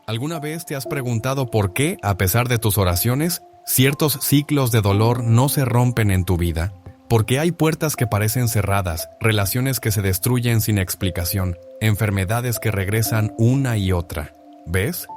¿Alguna vez te has preguntado por qué, a pesar de tus oraciones, ciertos ciclos de dolor no se rompen en tu vida? ¿Por qué hay puertas que parecen cerradas, relaciones que se destruyen sin explicación, enfermedades que regresan una y otra? ¿Ves?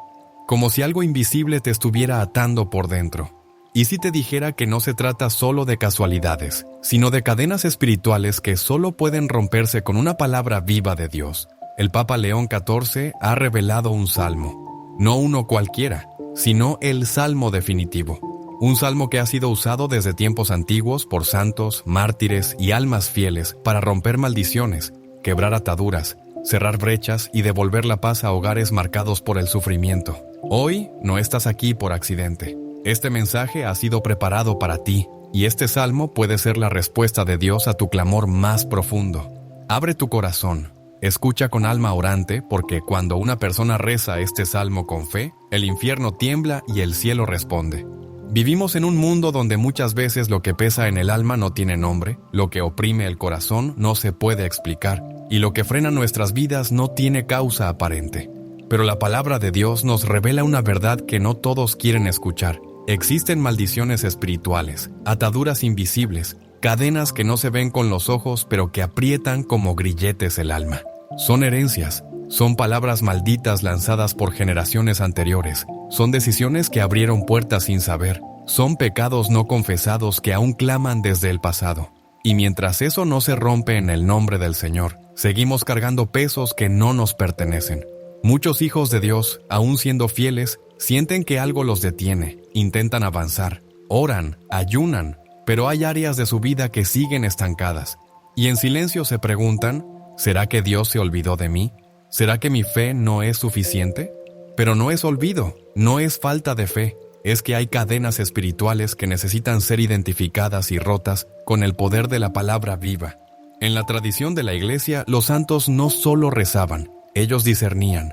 Como si algo invisible te estuviera atando por dentro. ¿Y si te dijera que no se trata solo de casualidades, sino de cadenas espirituales que solo pueden romperse con una palabra viva de Dios? El Papa León XIV ha revelado un salmo. No uno cualquiera, sino el Salmo definitivo. Un salmo que ha sido usado desde tiempos antiguos por santos, mártires y almas fieles para romper maldiciones, quebrar ataduras, cerrar brechas y devolver la paz a hogares marcados por el sufrimiento. Hoy no estás aquí por accidente. Este mensaje ha sido preparado para ti, y este salmo puede ser la respuesta de Dios a tu clamor más profundo. Abre tu corazón. Escucha con alma orante, porque cuando una persona reza este salmo con fe, el infierno tiembla y el cielo responde. Vivimos en un mundo donde muchas veces lo que pesa en el alma no tiene nombre, lo que oprime el corazón no se puede explicar, y lo que frena nuestras vidas no tiene causa aparente. Pero la palabra de Dios nos revela una verdad que no todos quieren escuchar. Existen maldiciones espirituales, ataduras invisibles, cadenas que no se ven con los ojos pero que aprietan como grilletes el alma. Son herencias, son palabras malditas lanzadas por generaciones anteriores, son decisiones que abrieron puertas sin saber, son pecados no confesados que aún claman desde el pasado. Y mientras eso no se rompe en el nombre del Señor, seguimos cargando pesos que no nos pertenecen. Muchos hijos de Dios, aún siendo fieles, sienten que algo los detiene, intentan avanzar, oran, ayunan, pero hay áreas de su vida que siguen estancadas. Y en silencio se preguntan, ¿será que Dios se olvidó de mí? ¿Será que mi fe no es suficiente? Pero no es olvido, no es falta de fe, es que hay cadenas espirituales que necesitan ser identificadas y rotas con el poder de la palabra viva. En la tradición de la Iglesia, los santos no solo rezaban, ellos discernían.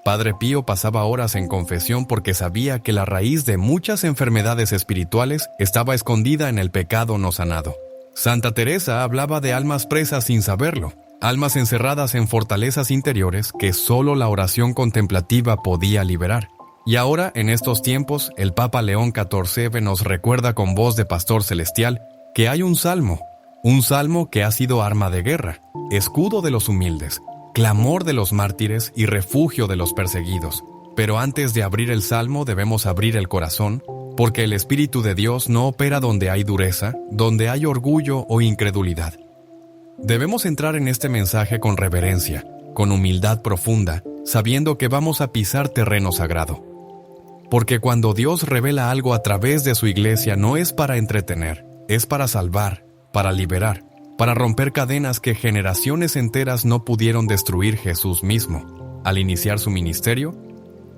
Padre Pío pasaba horas en confesión porque sabía que la raíz de muchas enfermedades espirituales estaba escondida en el pecado no sanado. Santa Teresa hablaba de almas presas sin saberlo, almas encerradas en fortalezas interiores que solo la oración contemplativa podía liberar. Y ahora, en estos tiempos, el Papa León XIV nos recuerda con voz de pastor celestial que hay un salmo que ha sido arma de guerra, escudo de los humildes, clamor de los mártires y refugio de los perseguidos. Pero antes de abrir el salmo debemos abrir el corazón, porque el Espíritu de Dios no opera donde hay dureza, donde hay orgullo o incredulidad. Debemos entrar en este mensaje con reverencia, con humildad profunda, sabiendo que vamos a pisar terreno sagrado. Porque cuando Dios revela algo a través de su iglesia no es para entretener, es para salvar, para liberar, para romper cadenas que generaciones enteras no pudieron destruir Jesús mismo. Al iniciar su ministerio,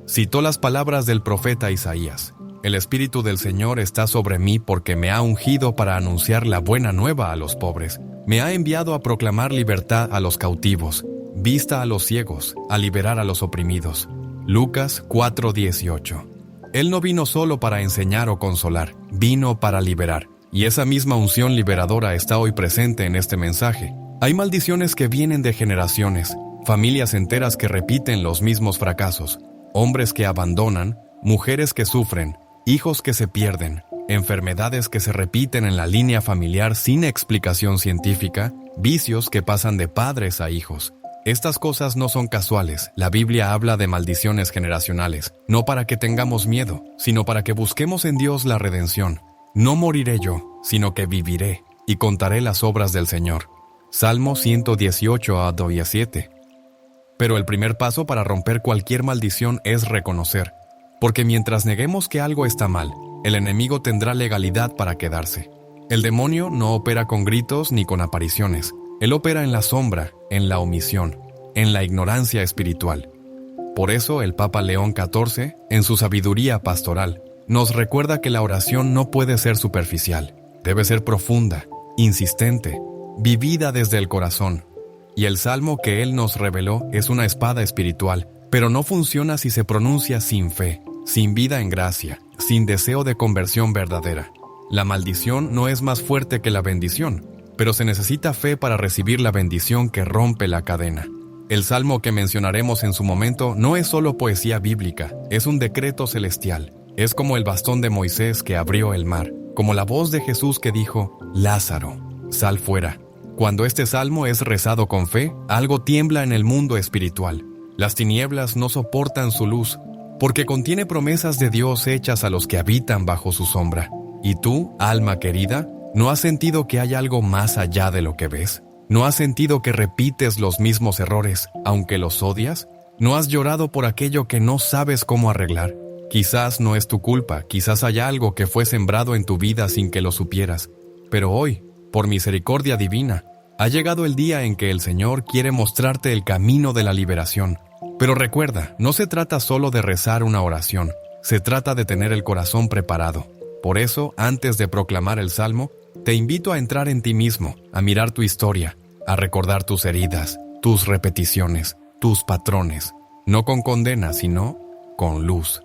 citó las palabras del profeta Isaías: «El Espíritu del Señor está sobre mí porque me ha ungido para anunciar la buena nueva a los pobres. Me ha enviado a proclamar libertad a los cautivos, vista a los ciegos, a liberar a los oprimidos». Lucas 4:18. Él no vino solo para enseñar o consolar, vino para liberar. Y esa misma unción liberadora está hoy presente en este mensaje. Hay maldiciones que vienen de generaciones, familias enteras que repiten los mismos fracasos, hombres que abandonan, mujeres que sufren, hijos que se pierden, enfermedades que se repiten en la línea familiar sin explicación científica, vicios que pasan de padres a hijos. Estas cosas no son casuales. La Biblia habla de maldiciones generacionales, no para que tengamos miedo, sino para que busquemos en Dios la redención. No moriré yo, sino que viviré, y contaré las obras del Señor. Salmo 118:7. Pero el primer paso para romper cualquier maldición es reconocer, porque mientras neguemos que algo está mal, el enemigo tendrá legalidad para quedarse. El demonio no opera con gritos ni con apariciones. Él opera en la sombra, en la omisión, en la ignorancia espiritual. Por eso el Papa León XIV, en su sabiduría pastoral, nos recuerda que la oración no puede ser superficial, debe ser profunda, insistente, vivida desde el corazón. Y el salmo que él nos reveló es una espada espiritual, pero no funciona si se pronuncia sin fe, sin vida en gracia, sin deseo de conversión verdadera. La maldición no es más fuerte que la bendición, pero se necesita fe para recibir la bendición que rompe la cadena. El salmo que mencionaremos en su momento no es solo poesía bíblica, es un decreto celestial. Es como el bastón de Moisés que abrió el mar, como la voz de Jesús que dijo, Lázaro, sal fuera. Cuando este salmo es rezado con fe, algo tiembla en el mundo espiritual. Las tinieblas no soportan su luz, porque contiene promesas de Dios hechas a los que habitan bajo su sombra. ¿Y tú, alma querida, no has sentido que hay algo más allá de lo que ves? ¿No has sentido que repites los mismos errores, aunque los odias? ¿No has llorado por aquello que no sabes cómo arreglar? Quizás no es tu culpa, quizás haya algo que fue sembrado en tu vida sin que lo supieras. Pero hoy, por misericordia divina, ha llegado el día en que el Señor quiere mostrarte el camino de la liberación. Pero recuerda, no se trata solo de rezar una oración, se trata de tener el corazón preparado. Por eso, antes de proclamar el Salmo, te invito a entrar en ti mismo, a mirar tu historia, a recordar tus heridas, tus repeticiones, tus patrones, no con condena, sino con luz.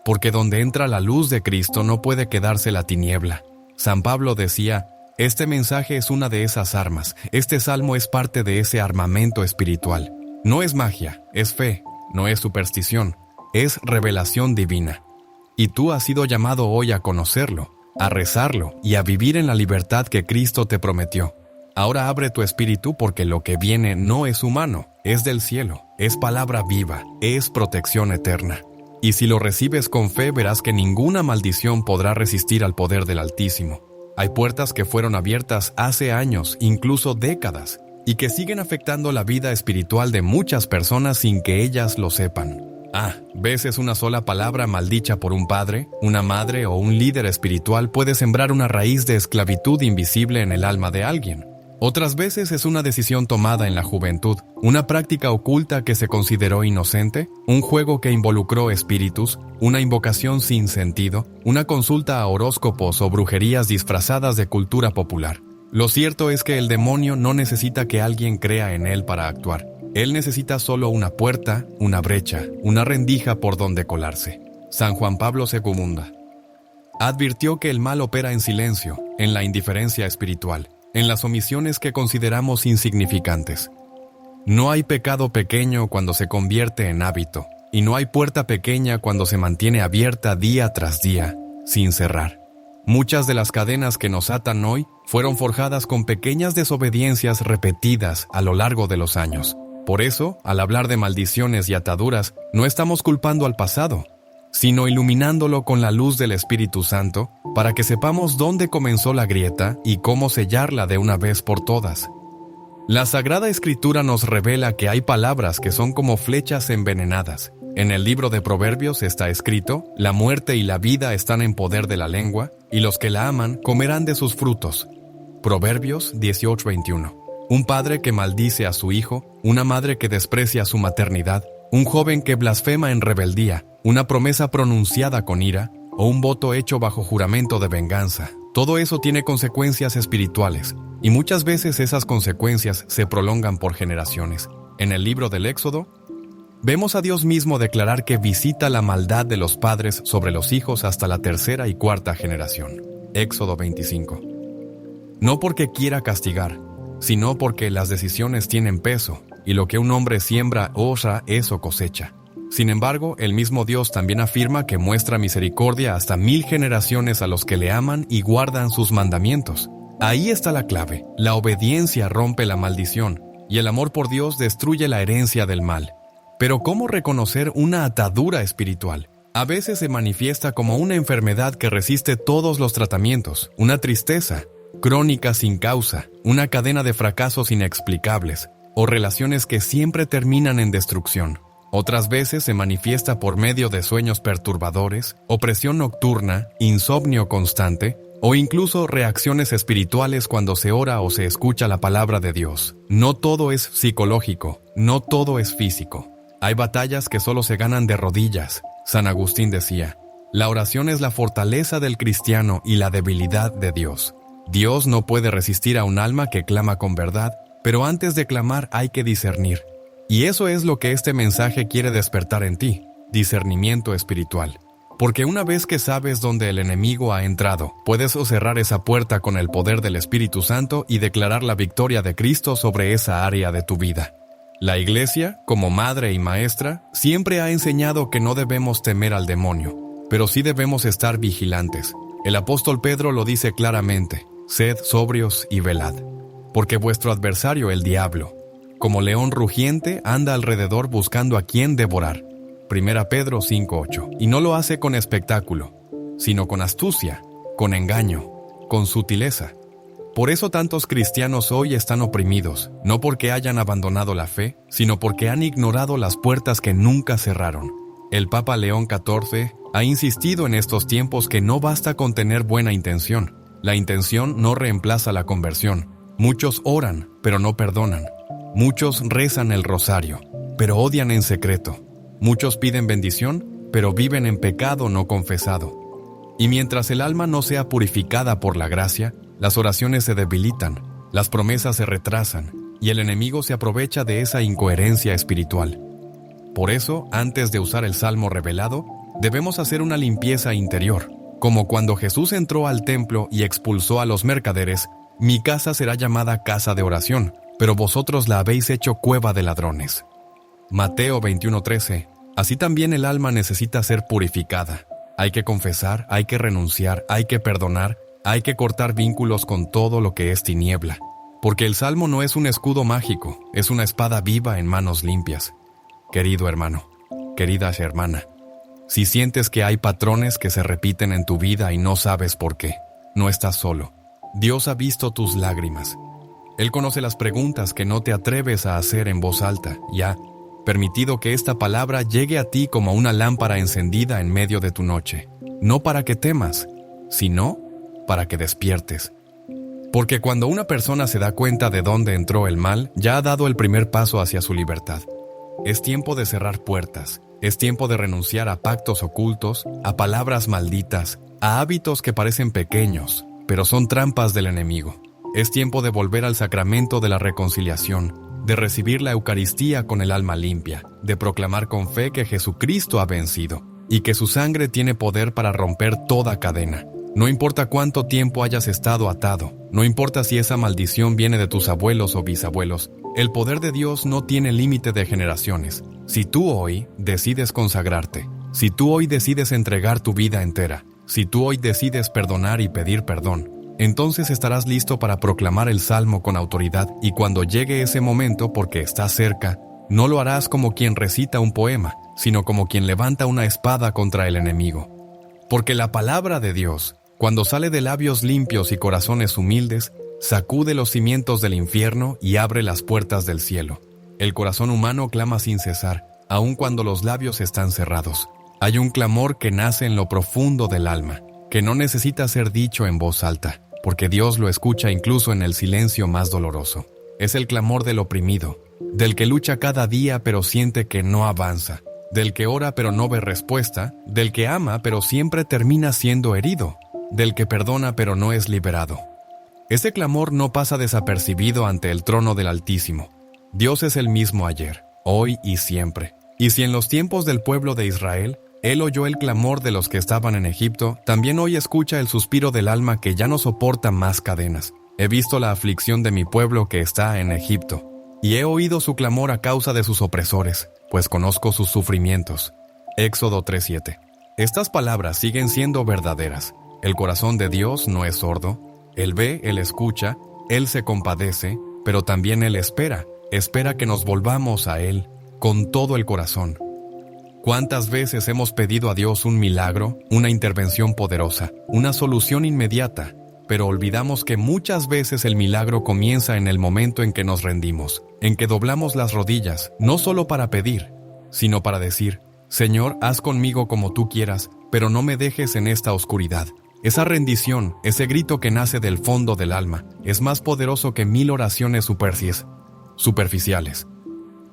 Porque donde entra la luz de Cristo no puede quedarse la tiniebla. San Pablo decía, este mensaje es una de esas armas, este salmo es parte de ese armamento espiritual. No es magia, es fe, no es superstición, es revelación divina. Y tú has sido llamado hoy a conocerlo, a rezarlo y a vivir en la libertad que Cristo te prometió. Ahora abre tu espíritu porque lo que viene no es humano, es del cielo, es palabra viva, es protección eterna. Y si lo recibes con fe verás que ninguna maldición podrá resistir al poder del Altísimo. Hay puertas que fueron abiertas hace años, incluso décadas, y que siguen afectando la vida espiritual de muchas personas sin que ellas lo sepan. Veces una sola palabra maldicha por un padre, una madre o un líder espiritual puede sembrar una raíz de esclavitud invisible en el alma de alguien. Otras veces es una decisión tomada en la juventud, una práctica oculta que se consideró inocente, un juego que involucró espíritus, una invocación sin sentido, una consulta a horóscopos o brujerías disfrazadas de cultura popular. Lo cierto es que el demonio no necesita que alguien crea en él para actuar. Él necesita solo una puerta, una brecha, una rendija por donde colarse. San Juan Pablo II advirtió que el mal opera en silencio, en la indiferencia espiritual, en las omisiones que consideramos insignificantes. No hay pecado pequeño cuando se convierte en hábito, y no hay puerta pequeña cuando se mantiene abierta día tras día, sin cerrar. Muchas de las cadenas que nos atan hoy fueron forjadas con pequeñas desobediencias repetidas a lo largo de los años. Por eso, al hablar de maldiciones y ataduras, no estamos culpando al pasado, sino iluminándolo con la luz del Espíritu Santo para que sepamos dónde comenzó la grieta y cómo sellarla de una vez por todas. La Sagrada Escritura nos revela que hay palabras que son como flechas envenenadas. En el libro de Proverbios está escrito, la muerte y la vida están en poder de la lengua, y los que la aman comerán de sus frutos. Proverbios 18:21. Un padre que maldice a su hijo, una madre que desprecia su maternidad, un joven que blasfema en rebeldía, una promesa pronunciada con ira, o un voto hecho bajo juramento de venganza. Todo eso tiene consecuencias espirituales, y muchas veces esas consecuencias se prolongan por generaciones. En el libro del Éxodo, vemos a Dios mismo declarar que visita la maldad de los padres sobre los hijos hasta la tercera y cuarta generación. Éxodo 25. No porque quiera castigar, sino porque las decisiones tienen peso, y lo que un hombre siembra, eso cosecha. Sin embargo, el mismo Dios también afirma que muestra misericordia hasta 1000 generaciones a los que le aman y guardan sus mandamientos. Ahí está la clave. La obediencia rompe la maldición, y el amor por Dios destruye la herencia del mal. Pero ¿cómo reconocer una atadura espiritual? A veces se manifiesta como una enfermedad que resiste todos los tratamientos, una tristeza crónica sin causa, una cadena de fracasos inexplicables, o relaciones que siempre terminan en destrucción. Otras veces se manifiesta por medio de sueños perturbadores, opresión nocturna, insomnio constante, o incluso reacciones espirituales cuando se ora o se escucha la palabra de Dios. No todo es psicológico, no todo es físico. Hay batallas que solo se ganan de rodillas. San Agustín decía, la oración es la fortaleza del cristiano y la debilidad de Dios. Dios no puede resistir a un alma que clama con verdad, pero antes de clamar hay que discernir. Y eso es lo que este mensaje quiere despertar en ti, discernimiento espiritual. Porque una vez que sabes dónde el enemigo ha entrado, puedes cerrar esa puerta con el poder del Espíritu Santo y declarar la victoria de Cristo sobre esa área de tu vida. La Iglesia, como madre y maestra, siempre ha enseñado que no debemos temer al demonio, pero sí debemos estar vigilantes. El apóstol Pedro lo dice claramente: sed sobrios y velad, porque vuestro adversario, el diablo, como león rugiente, anda alrededor buscando a quien devorar. 1 Pedro 5:8. Y no lo hace con espectáculo, sino con astucia, con engaño, con sutileza. Por eso tantos cristianos hoy están oprimidos, no porque hayan abandonado la fe, sino porque han ignorado las puertas que nunca cerraron. El Papa León XIV ha insistido en estos tiempos que no basta con tener buena intención. La intención no reemplaza la conversión. Muchos oran, pero no perdonan. Muchos rezan el rosario, pero odian en secreto. Muchos piden bendición, pero viven en pecado no confesado. Y mientras el alma no sea purificada por la gracia, las oraciones se debilitan, las promesas se retrasan, y el enemigo se aprovecha de esa incoherencia espiritual. Por eso, antes de usar el salmo revelado, debemos hacer una limpieza interior, como cuando Jesús entró al templo y expulsó a los mercaderes: mi casa será llamada casa de oración, pero vosotros la habéis hecho cueva de ladrones. Mateo 21:13. Así también el alma necesita ser purificada. Hay que confesar, hay que renunciar, hay que perdonar, hay que cortar vínculos con todo lo que es tiniebla. Porque el salmo no es un escudo mágico, es una espada viva en manos limpias. Querido hermano, querida hermana, si sientes que hay patrones que se repiten en tu vida y no sabes por qué, no estás solo. Dios ha visto tus lágrimas. Él conoce las preguntas que no te atreves a hacer en voz alta y ha permitido que esta palabra llegue a ti como una lámpara encendida en medio de tu noche, no para que temas, sino para que despiertes. Porque cuando una persona se da cuenta de dónde entró el mal, ya ha dado el primer paso hacia su libertad. Es tiempo de cerrar puertas, es tiempo de renunciar a pactos ocultos, a palabras malditas, a hábitos que parecen pequeños, pero son trampas del enemigo. Es tiempo de volver al sacramento de la reconciliación, de recibir la Eucaristía con el alma limpia, de proclamar con fe que Jesucristo ha vencido y que su sangre tiene poder para romper toda cadena. No importa cuánto tiempo hayas estado atado, no importa si esa maldición viene de tus abuelos o bisabuelos, el poder de Dios no tiene límite de generaciones. Si tú hoy decides consagrarte, si tú hoy decides entregar tu vida entera, si tú hoy decides perdonar y pedir perdón, entonces estarás listo para proclamar el salmo con autoridad, y cuando llegue ese momento, porque está cerca, no lo harás como quien recita un poema, sino como quien levanta una espada contra el enemigo. Porque la palabra de Dios, cuando sale de labios limpios y corazones humildes, sacude los cimientos del infierno y abre las puertas del cielo. El corazón humano clama sin cesar, aun cuando los labios están cerrados. Hay un clamor que nace en lo profundo del alma, que no necesita ser dicho en voz alta, porque Dios lo escucha incluso en el silencio más doloroso. Es el clamor del oprimido, del que lucha cada día pero siente que no avanza, del que ora pero no ve respuesta, del que ama pero siempre termina siendo herido, del que perdona pero no es liberado. Ese clamor no pasa desapercibido ante el trono del Altísimo. Dios es el mismo ayer, hoy y siempre. Y si en los tiempos del pueblo de Israel Él oyó el clamor de los que estaban en Egipto, también hoy escucha el suspiro del alma que ya no soporta más cadenas. He visto la aflicción de mi pueblo que está en Egipto, y he oído su clamor a causa de sus opresores, pues conozco sus sufrimientos. Éxodo 3:7. Estas palabras siguen siendo verdaderas. El corazón de Dios no es sordo. Él ve, Él escucha, Él se compadece, pero también Él espera que nos volvamos a Él con todo el corazón. ¿Cuántas veces hemos pedido a Dios un milagro, una intervención poderosa, una solución inmediata, pero olvidamos que muchas veces el milagro comienza en el momento en que nos rendimos, en que doblamos las rodillas, no solo para pedir, sino para decir: Señor, haz conmigo como tú quieras, pero no me dejes en esta oscuridad. Esa rendición, ese grito que nace del fondo del alma, es más poderoso que 1000 oraciones superficiales,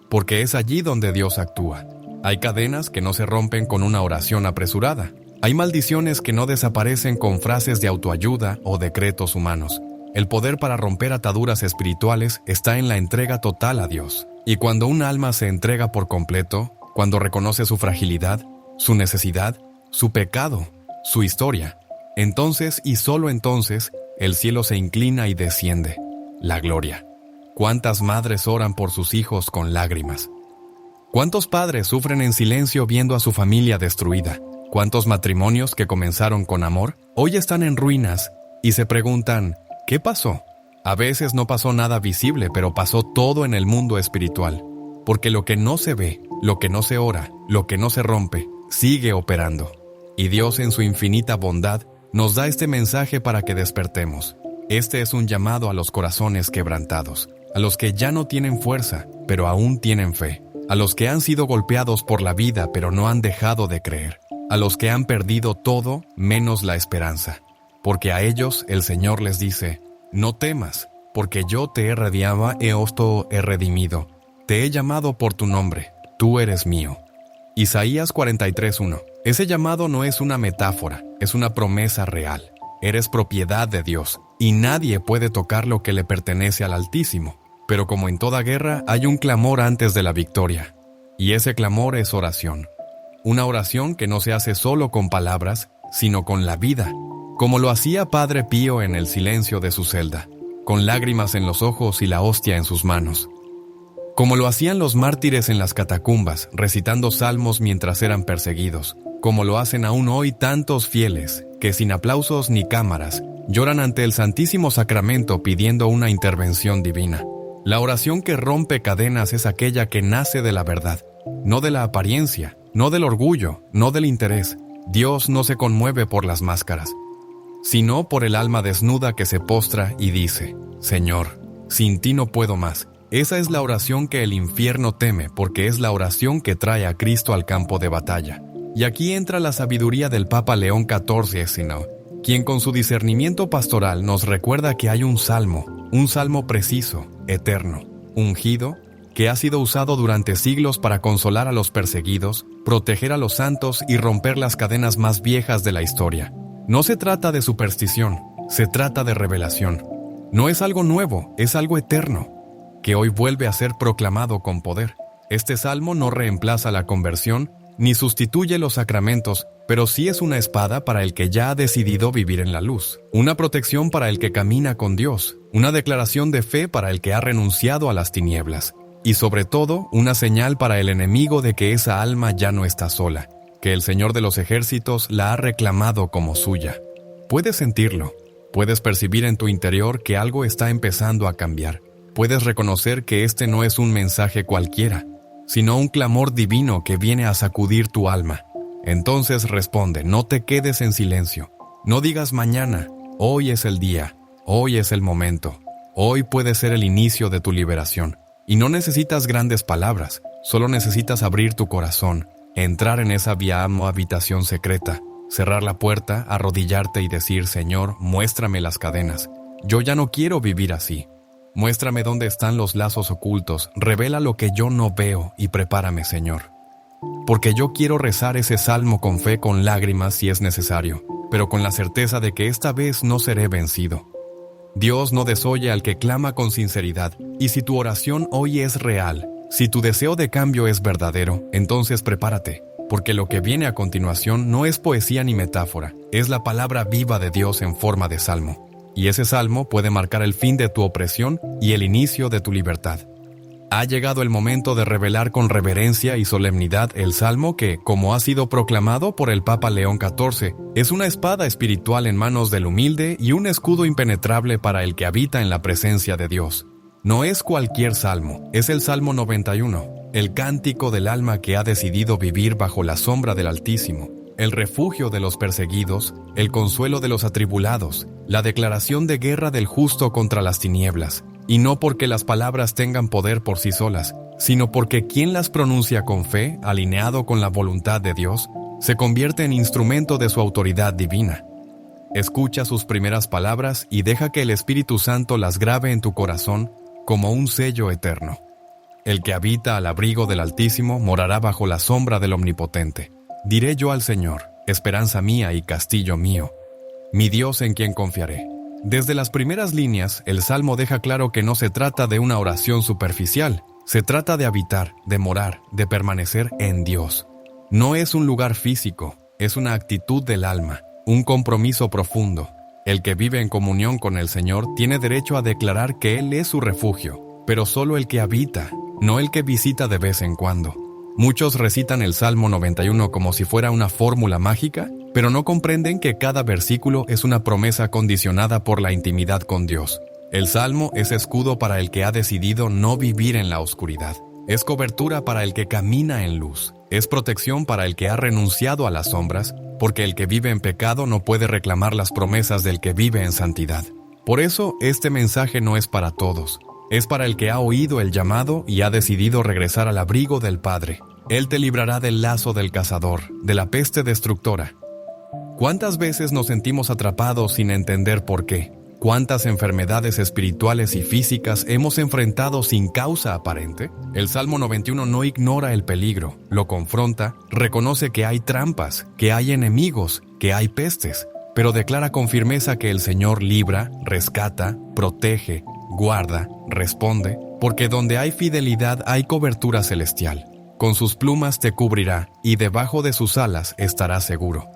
porque es allí donde Dios actúa. Hay cadenas que no se rompen con una oración apresurada. Hay maldiciones que no desaparecen con frases de autoayuda o decretos humanos. El poder para romper ataduras espirituales está en la entrega total a Dios. Y cuando un alma se entrega por completo, cuando reconoce su fragilidad, su necesidad, su pecado, su historia, entonces y solo entonces, el cielo se inclina y desciende. La gloria. ¿Cuántas madres oran por sus hijos con lágrimas? ¿Cuántos padres sufren en silencio viendo a su familia destruida? ¿Cuántos matrimonios que comenzaron con amor hoy están en ruinas y se preguntan, ¿qué pasó? A veces no pasó nada visible, pero pasó todo en el mundo espiritual. Porque lo que no se ve, lo que no se ora, lo que no se rompe, sigue operando. Y Dios en su infinita bondad nos da este mensaje para que despertemos. Este es un llamado a los corazones quebrantados, a los que ya no tienen fuerza, pero aún tienen fe, a los que han sido golpeados por la vida, pero no han dejado de creer, a los que han perdido todo menos la esperanza. Porque a ellos el Señor les dice, no temas, porque yo te he redimido, he redimido. Te he llamado por tu nombre, tú eres mío. Isaías 43:1. Ese llamado no es una metáfora, es una promesa real. Eres propiedad de Dios, y nadie puede tocar lo que le pertenece al Altísimo. Pero como en toda guerra, hay un clamor antes de la victoria. Y ese clamor es oración. Una oración que no se hace solo con palabras, sino con la vida, como lo hacía Padre Pío en el silencio de su celda, con lágrimas en los ojos y la hostia en sus manos. Como lo hacían los mártires en las catacumbas, recitando salmos mientras eran perseguidos, como lo hacen aún hoy tantos fieles, que sin aplausos ni cámaras, lloran ante el Santísimo Sacramento pidiendo una intervención divina. La oración que rompe cadenas es aquella que nace de la verdad, no de la apariencia, no del orgullo, no del interés. Dios no se conmueve por las máscaras, sino por el alma desnuda que se postra y dice, Señor, sin ti no puedo más. Esa es la oración que el infierno teme, porque es la oración que trae a Cristo al campo de batalla. Y aquí entra la sabiduría del Papa León XIV, quien con su discernimiento pastoral nos recuerda que hay un salmo preciso, eterno, ungido, que ha sido usado durante siglos para consolar a los perseguidos, proteger a los santos y romper las cadenas más viejas de la historia. No se trata de superstición, se trata de revelación. No es algo nuevo, es algo eterno, que hoy vuelve a ser proclamado con poder. Este salmo no reemplaza la conversión, ni sustituye los sacramentos, pero sí es una espada para el que ya ha decidido vivir en la luz, una protección para el que camina con Dios, una declaración de fe para el que ha renunciado a las tinieblas, y sobre todo, una señal para el enemigo de que esa alma ya no está sola, que el Señor de los ejércitos la ha reclamado como suya. Puedes sentirlo, puedes percibir en tu interior que algo está empezando a cambiar. Puedes reconocer que este no es un mensaje cualquiera, sino un clamor divino que viene a sacudir tu alma. Entonces responde, no te quedes en silencio. No digas mañana, hoy es el día, hoy es el momento. Hoy puede ser el inicio de tu liberación. Y no necesitas grandes palabras, solo necesitas abrir tu corazón, entrar en esa habitación secreta, cerrar la puerta, arrodillarte y decir, Señor, muéstrame las cadenas. Yo ya no quiero vivir así. Muéstrame dónde están los lazos ocultos, revela lo que yo no veo y prepárame, Señor. Porque yo quiero rezar ese salmo con fe, con lágrimas si es necesario, pero con la certeza de que esta vez no seré vencido. Dios no desoye al que clama con sinceridad, y si tu oración hoy es real, si tu deseo de cambio es verdadero, entonces prepárate, porque lo que viene a continuación no es poesía ni metáfora, es la palabra viva de Dios en forma de salmo. Y ese salmo puede marcar el fin de tu opresión y el inicio de tu libertad. Ha llegado el momento de revelar con reverencia y solemnidad el salmo que, como ha sido proclamado por el Papa León XIV, es una espada espiritual en manos del humilde y un escudo impenetrable para el que habita en la presencia de Dios. No es cualquier salmo, es el Salmo 91, el cántico del alma que ha decidido vivir bajo la sombra del Altísimo, el refugio de los perseguidos, el consuelo de los atribulados, la declaración de guerra del justo contra las tinieblas, y no porque las palabras tengan poder por sí solas, sino porque quien las pronuncia con fe, alineado con la voluntad de Dios, se convierte en instrumento de su autoridad divina. Escucha sus primeras palabras y deja que el Espíritu Santo las grabe en tu corazón como un sello eterno. El que habita al abrigo del Altísimo morará bajo la sombra del Omnipotente. Diré yo al Señor, esperanza mía y castillo mío, mi Dios en quien confiaré. Desde las primeras líneas, el Salmo deja claro que no se trata de una oración superficial, se trata de habitar, de morar, de permanecer en Dios. No es un lugar físico, es una actitud del alma, un compromiso profundo. El que vive en comunión con el Señor tiene derecho a declarar que Él es su refugio, pero solo el que habita, no el que visita de vez en cuando. Muchos recitan el Salmo 91 como si fuera una fórmula mágica, pero no comprenden que cada versículo es una promesa condicionada por la intimidad con Dios. El Salmo es escudo para el que ha decidido no vivir en la oscuridad. Es cobertura para el que camina en luz. Es protección para el que ha renunciado a las sombras, porque el que vive en pecado no puede reclamar las promesas del que vive en santidad. Por eso, este mensaje no es para todos. Es para el que ha oído el llamado y ha decidido regresar al abrigo del Padre. Él te librará del lazo del cazador, de la peste destructora. ¿Cuántas veces nos sentimos atrapados sin entender por qué? ¿Cuántas enfermedades espirituales y físicas hemos enfrentado sin causa aparente? El Salmo 91 no ignora el peligro, lo confronta, reconoce que hay trampas, que hay enemigos, que hay pestes, pero declara con firmeza que el Señor libra, rescata, protege, guarda, responde, porque donde hay fidelidad hay cobertura celestial. Con sus plumas te cubrirá, y debajo de sus alas estarás seguro.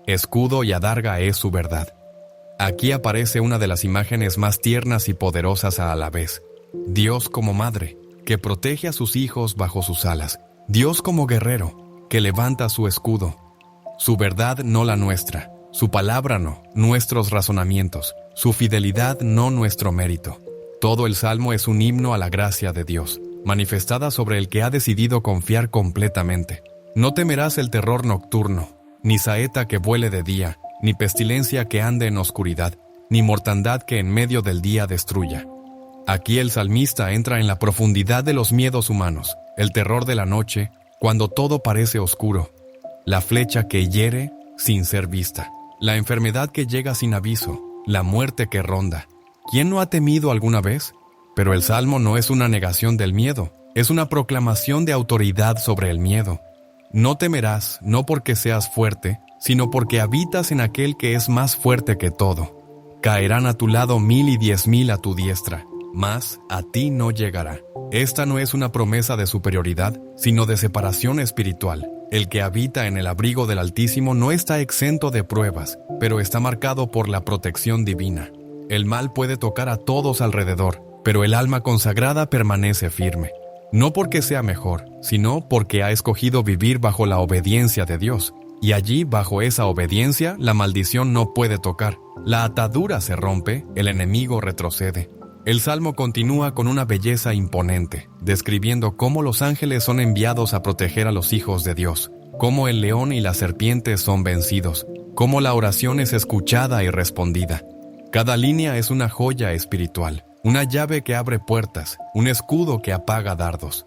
Escudo y adarga es su verdad. Aquí aparece una de las imágenes más tiernas y poderosas a la vez. Dios como madre, que protege a sus hijos bajo sus alas. Dios como guerrero, que levanta su escudo. Su verdad no la nuestra, su palabra no, nuestros razonamientos, su fidelidad no nuestro mérito. Todo el Salmo es un himno a la gracia de Dios, manifestada sobre el que ha decidido confiar completamente. No temerás el terror nocturno, ni saeta que vuele de día, ni pestilencia que ande en oscuridad, ni mortandad que en medio del día destruya. Aquí el salmista entra en la profundidad de los miedos humanos, el terror de la noche, cuando todo parece oscuro, la flecha que hiere sin ser vista, la enfermedad que llega sin aviso, la muerte que ronda. ¿Quién no ha temido alguna vez? Pero el Salmo no es una negación del miedo, es una proclamación de autoridad sobre el miedo. No temerás, no porque seas fuerte, sino porque habitas en aquel que es más fuerte que todo. Caerán a tu lado 1000 y 10,000 a tu diestra, mas a ti no llegará. Esta no es una promesa de superioridad, sino de separación espiritual. El que habita en el abrigo del Altísimo no está exento de pruebas, pero está marcado por la protección divina. El mal puede tocar a todos alrededor, pero el alma consagrada permanece firme. No porque sea mejor, sino porque ha escogido vivir bajo la obediencia de Dios. Y allí, bajo esa obediencia, la maldición no puede tocar. La atadura se rompe, el enemigo retrocede. El Salmo continúa con una belleza imponente, describiendo cómo los ángeles son enviados a proteger a los hijos de Dios, cómo el león y la serpiente son vencidos, cómo la oración es escuchada y respondida. Cada línea es una joya espiritual, una llave que abre puertas, un escudo que apaga dardos.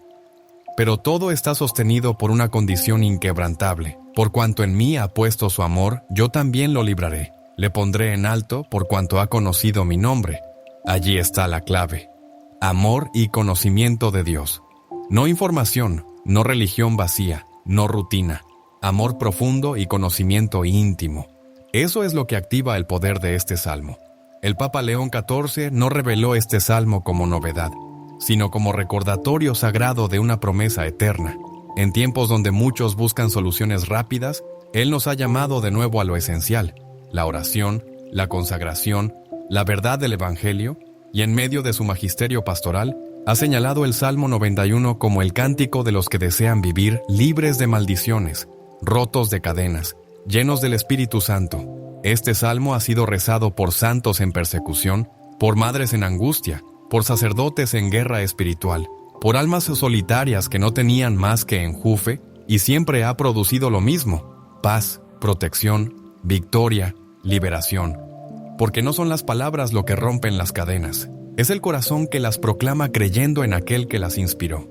Pero todo está sostenido por una condición inquebrantable. Por cuanto en mí ha puesto su amor, yo también lo libraré. Le pondré en alto por cuanto ha conocido mi nombre. Allí está la clave. Amor y conocimiento de Dios. No información, no religión vacía, no rutina. Amor profundo y conocimiento íntimo. Eso es lo que activa el poder de este salmo. El Papa León XIV no reveló este salmo como novedad, sino como recordatorio sagrado de una promesa eterna. En tiempos donde muchos buscan soluciones rápidas, Él nos ha llamado de nuevo a lo esencial, la oración, la consagración, la verdad del Evangelio, y en medio de su magisterio pastoral, ha señalado el Salmo 91 como el cántico de los que desean vivir libres de maldiciones, rotos de cadenas, llenos del Espíritu Santo. Este salmo ha sido rezado por santos en persecución, por madres en angustia, por sacerdotes en guerra espiritual, por almas solitarias que no tenían más que enjufe, y siempre ha producido lo mismo: paz, protección, victoria, liberación. Porque no son las palabras lo que rompen las cadenas, es el corazón que las proclama creyendo en aquel que las inspiró.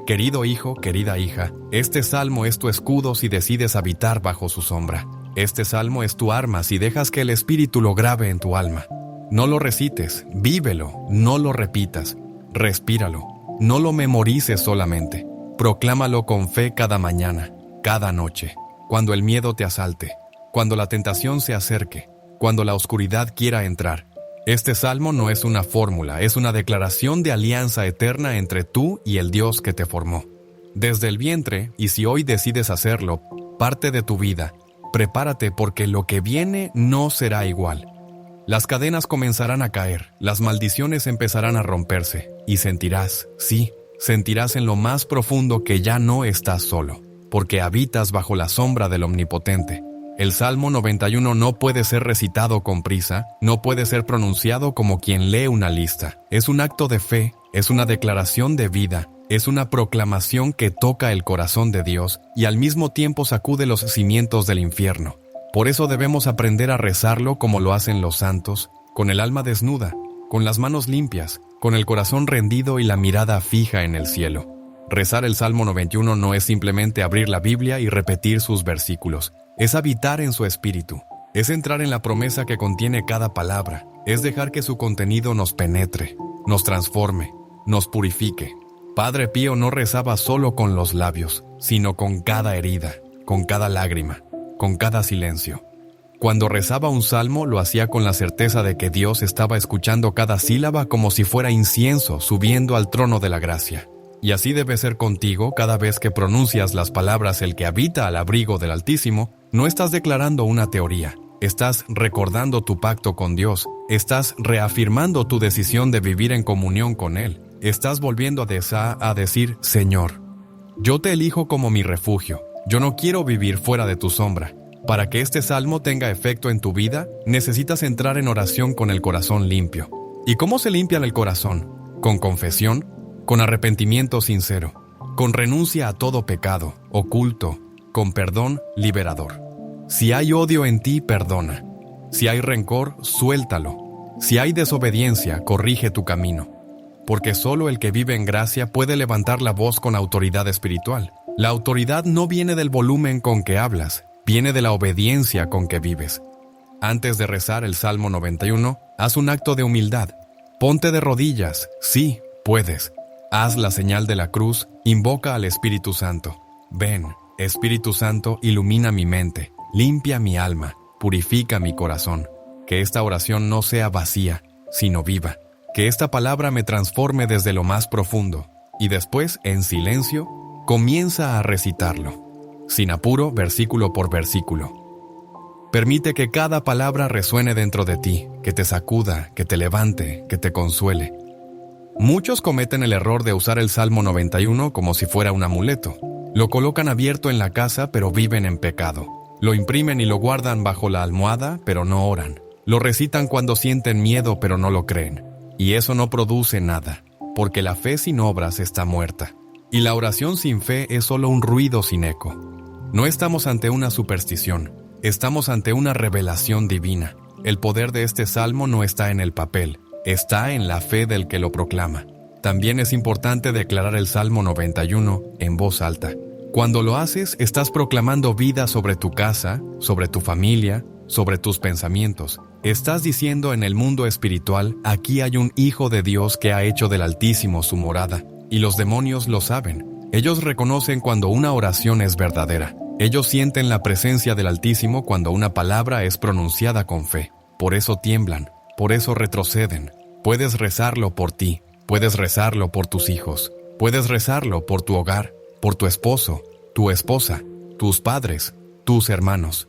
Querido hijo, querida hija, este salmo es tu escudo si decides habitar bajo su sombra. Este salmo es tu arma si dejas que el Espíritu lo grabe en tu alma. No lo recites, vívelo, no lo repitas, respíralo, no lo memorices solamente. Proclámalo con fe cada mañana, cada noche, cuando el miedo te asalte, cuando la tentación se acerque, cuando la oscuridad quiera entrar. Este salmo no es una fórmula, es una declaración de alianza eterna entre tú y el Dios que te formó. Desde el vientre, y si hoy decides hacerlo, parte de tu vida, prepárate porque lo que viene no será igual. Las cadenas comenzarán a caer, las maldiciones empezarán a romperse, y sentirás, sí, sentirás en lo más profundo que ya no estás solo, porque habitas bajo la sombra del Omnipotente. El Salmo 91 no puede ser recitado con prisa, no puede ser pronunciado como quien lee una lista. Es un acto de fe, es una declaración de vida, es una proclamación que toca el corazón de Dios y al mismo tiempo sacude los cimientos del infierno. Por eso debemos aprender a rezarlo como lo hacen los santos, con el alma desnuda, con las manos limpias, con el corazón rendido y la mirada fija en el cielo. Rezar el Salmo 91 no es simplemente abrir la Biblia y repetir sus versículos, es habitar en su espíritu, es entrar en la promesa que contiene cada palabra, es dejar que su contenido nos penetre, nos transforme, nos purifique. Padre Pío no rezaba solo con los labios, sino con cada herida, con cada lágrima, con cada silencio. Cuando rezaba un salmo, lo hacía con la certeza de que Dios estaba escuchando cada sílaba como si fuera incienso subiendo al trono de la gracia. Y así debe ser contigo cada vez que pronuncias las palabras el que habita al abrigo del Altísimo. No estás declarando una teoría, estás recordando tu pacto con Dios, estás reafirmando tu decisión de vivir en comunión con Él, estás volviendo a decir, Señor, yo te elijo como mi refugio, yo no quiero vivir fuera de tu sombra. Para que este salmo tenga efecto en tu vida, necesitas entrar en oración con el corazón limpio. ¿Y cómo se limpia el corazón? Con confesión, con arrepentimiento sincero, con renuncia a todo pecado, oculto, con perdón liberador. Si hay odio en ti, perdona. Si hay rencor, suéltalo. Si hay desobediencia, corrige tu camino. Porque solo el que vive en gracia puede levantar la voz con autoridad espiritual. La autoridad no viene del volumen con que hablas, viene de la obediencia con que vives. Antes de rezar el Salmo 91, haz un acto de humildad. Ponte de rodillas, sí, puedes. Haz la señal de la cruz, invoca al Espíritu Santo. Ven, Espíritu Santo, ilumina mi mente, limpia mi alma, purifica mi corazón. Que esta oración no sea vacía, sino viva. Que esta palabra me transforme desde lo más profundo. Y después, en silencio, comienza a recitarlo. Sin apuro, versículo por versículo. Permite que cada palabra resuene dentro de ti, que te sacuda, que te levante, que te consuele. Muchos cometen el error de usar el Salmo 91 como si fuera un amuleto. Lo colocan abierto en la casa, pero viven en pecado. Lo imprimen y lo guardan bajo la almohada, pero no oran. Lo recitan cuando sienten miedo, pero no lo creen. Y eso no produce nada, porque la fe sin obras está muerta. Y la oración sin fe es solo un ruido sin eco. No estamos ante una superstición, estamos ante una revelación divina. El poder de este salmo no está en el papel, está en la fe del que lo proclama. También es importante declarar el Salmo 91 en voz alta. Cuando lo haces, estás proclamando vida sobre tu casa, sobre tu familia, sobre tus pensamientos. Estás diciendo en el mundo espiritual, aquí hay un Hijo de Dios que ha hecho del Altísimo su morada. Y los demonios lo saben. Ellos reconocen cuando una oración es verdadera. Ellos sienten la presencia del Altísimo cuando una palabra es pronunciada con fe. Por eso tiemblan, por eso retroceden. Puedes rezarlo por ti, puedes rezarlo por tus hijos, puedes rezarlo por tu hogar, por tu esposo, tu esposa, tus padres, tus hermanos.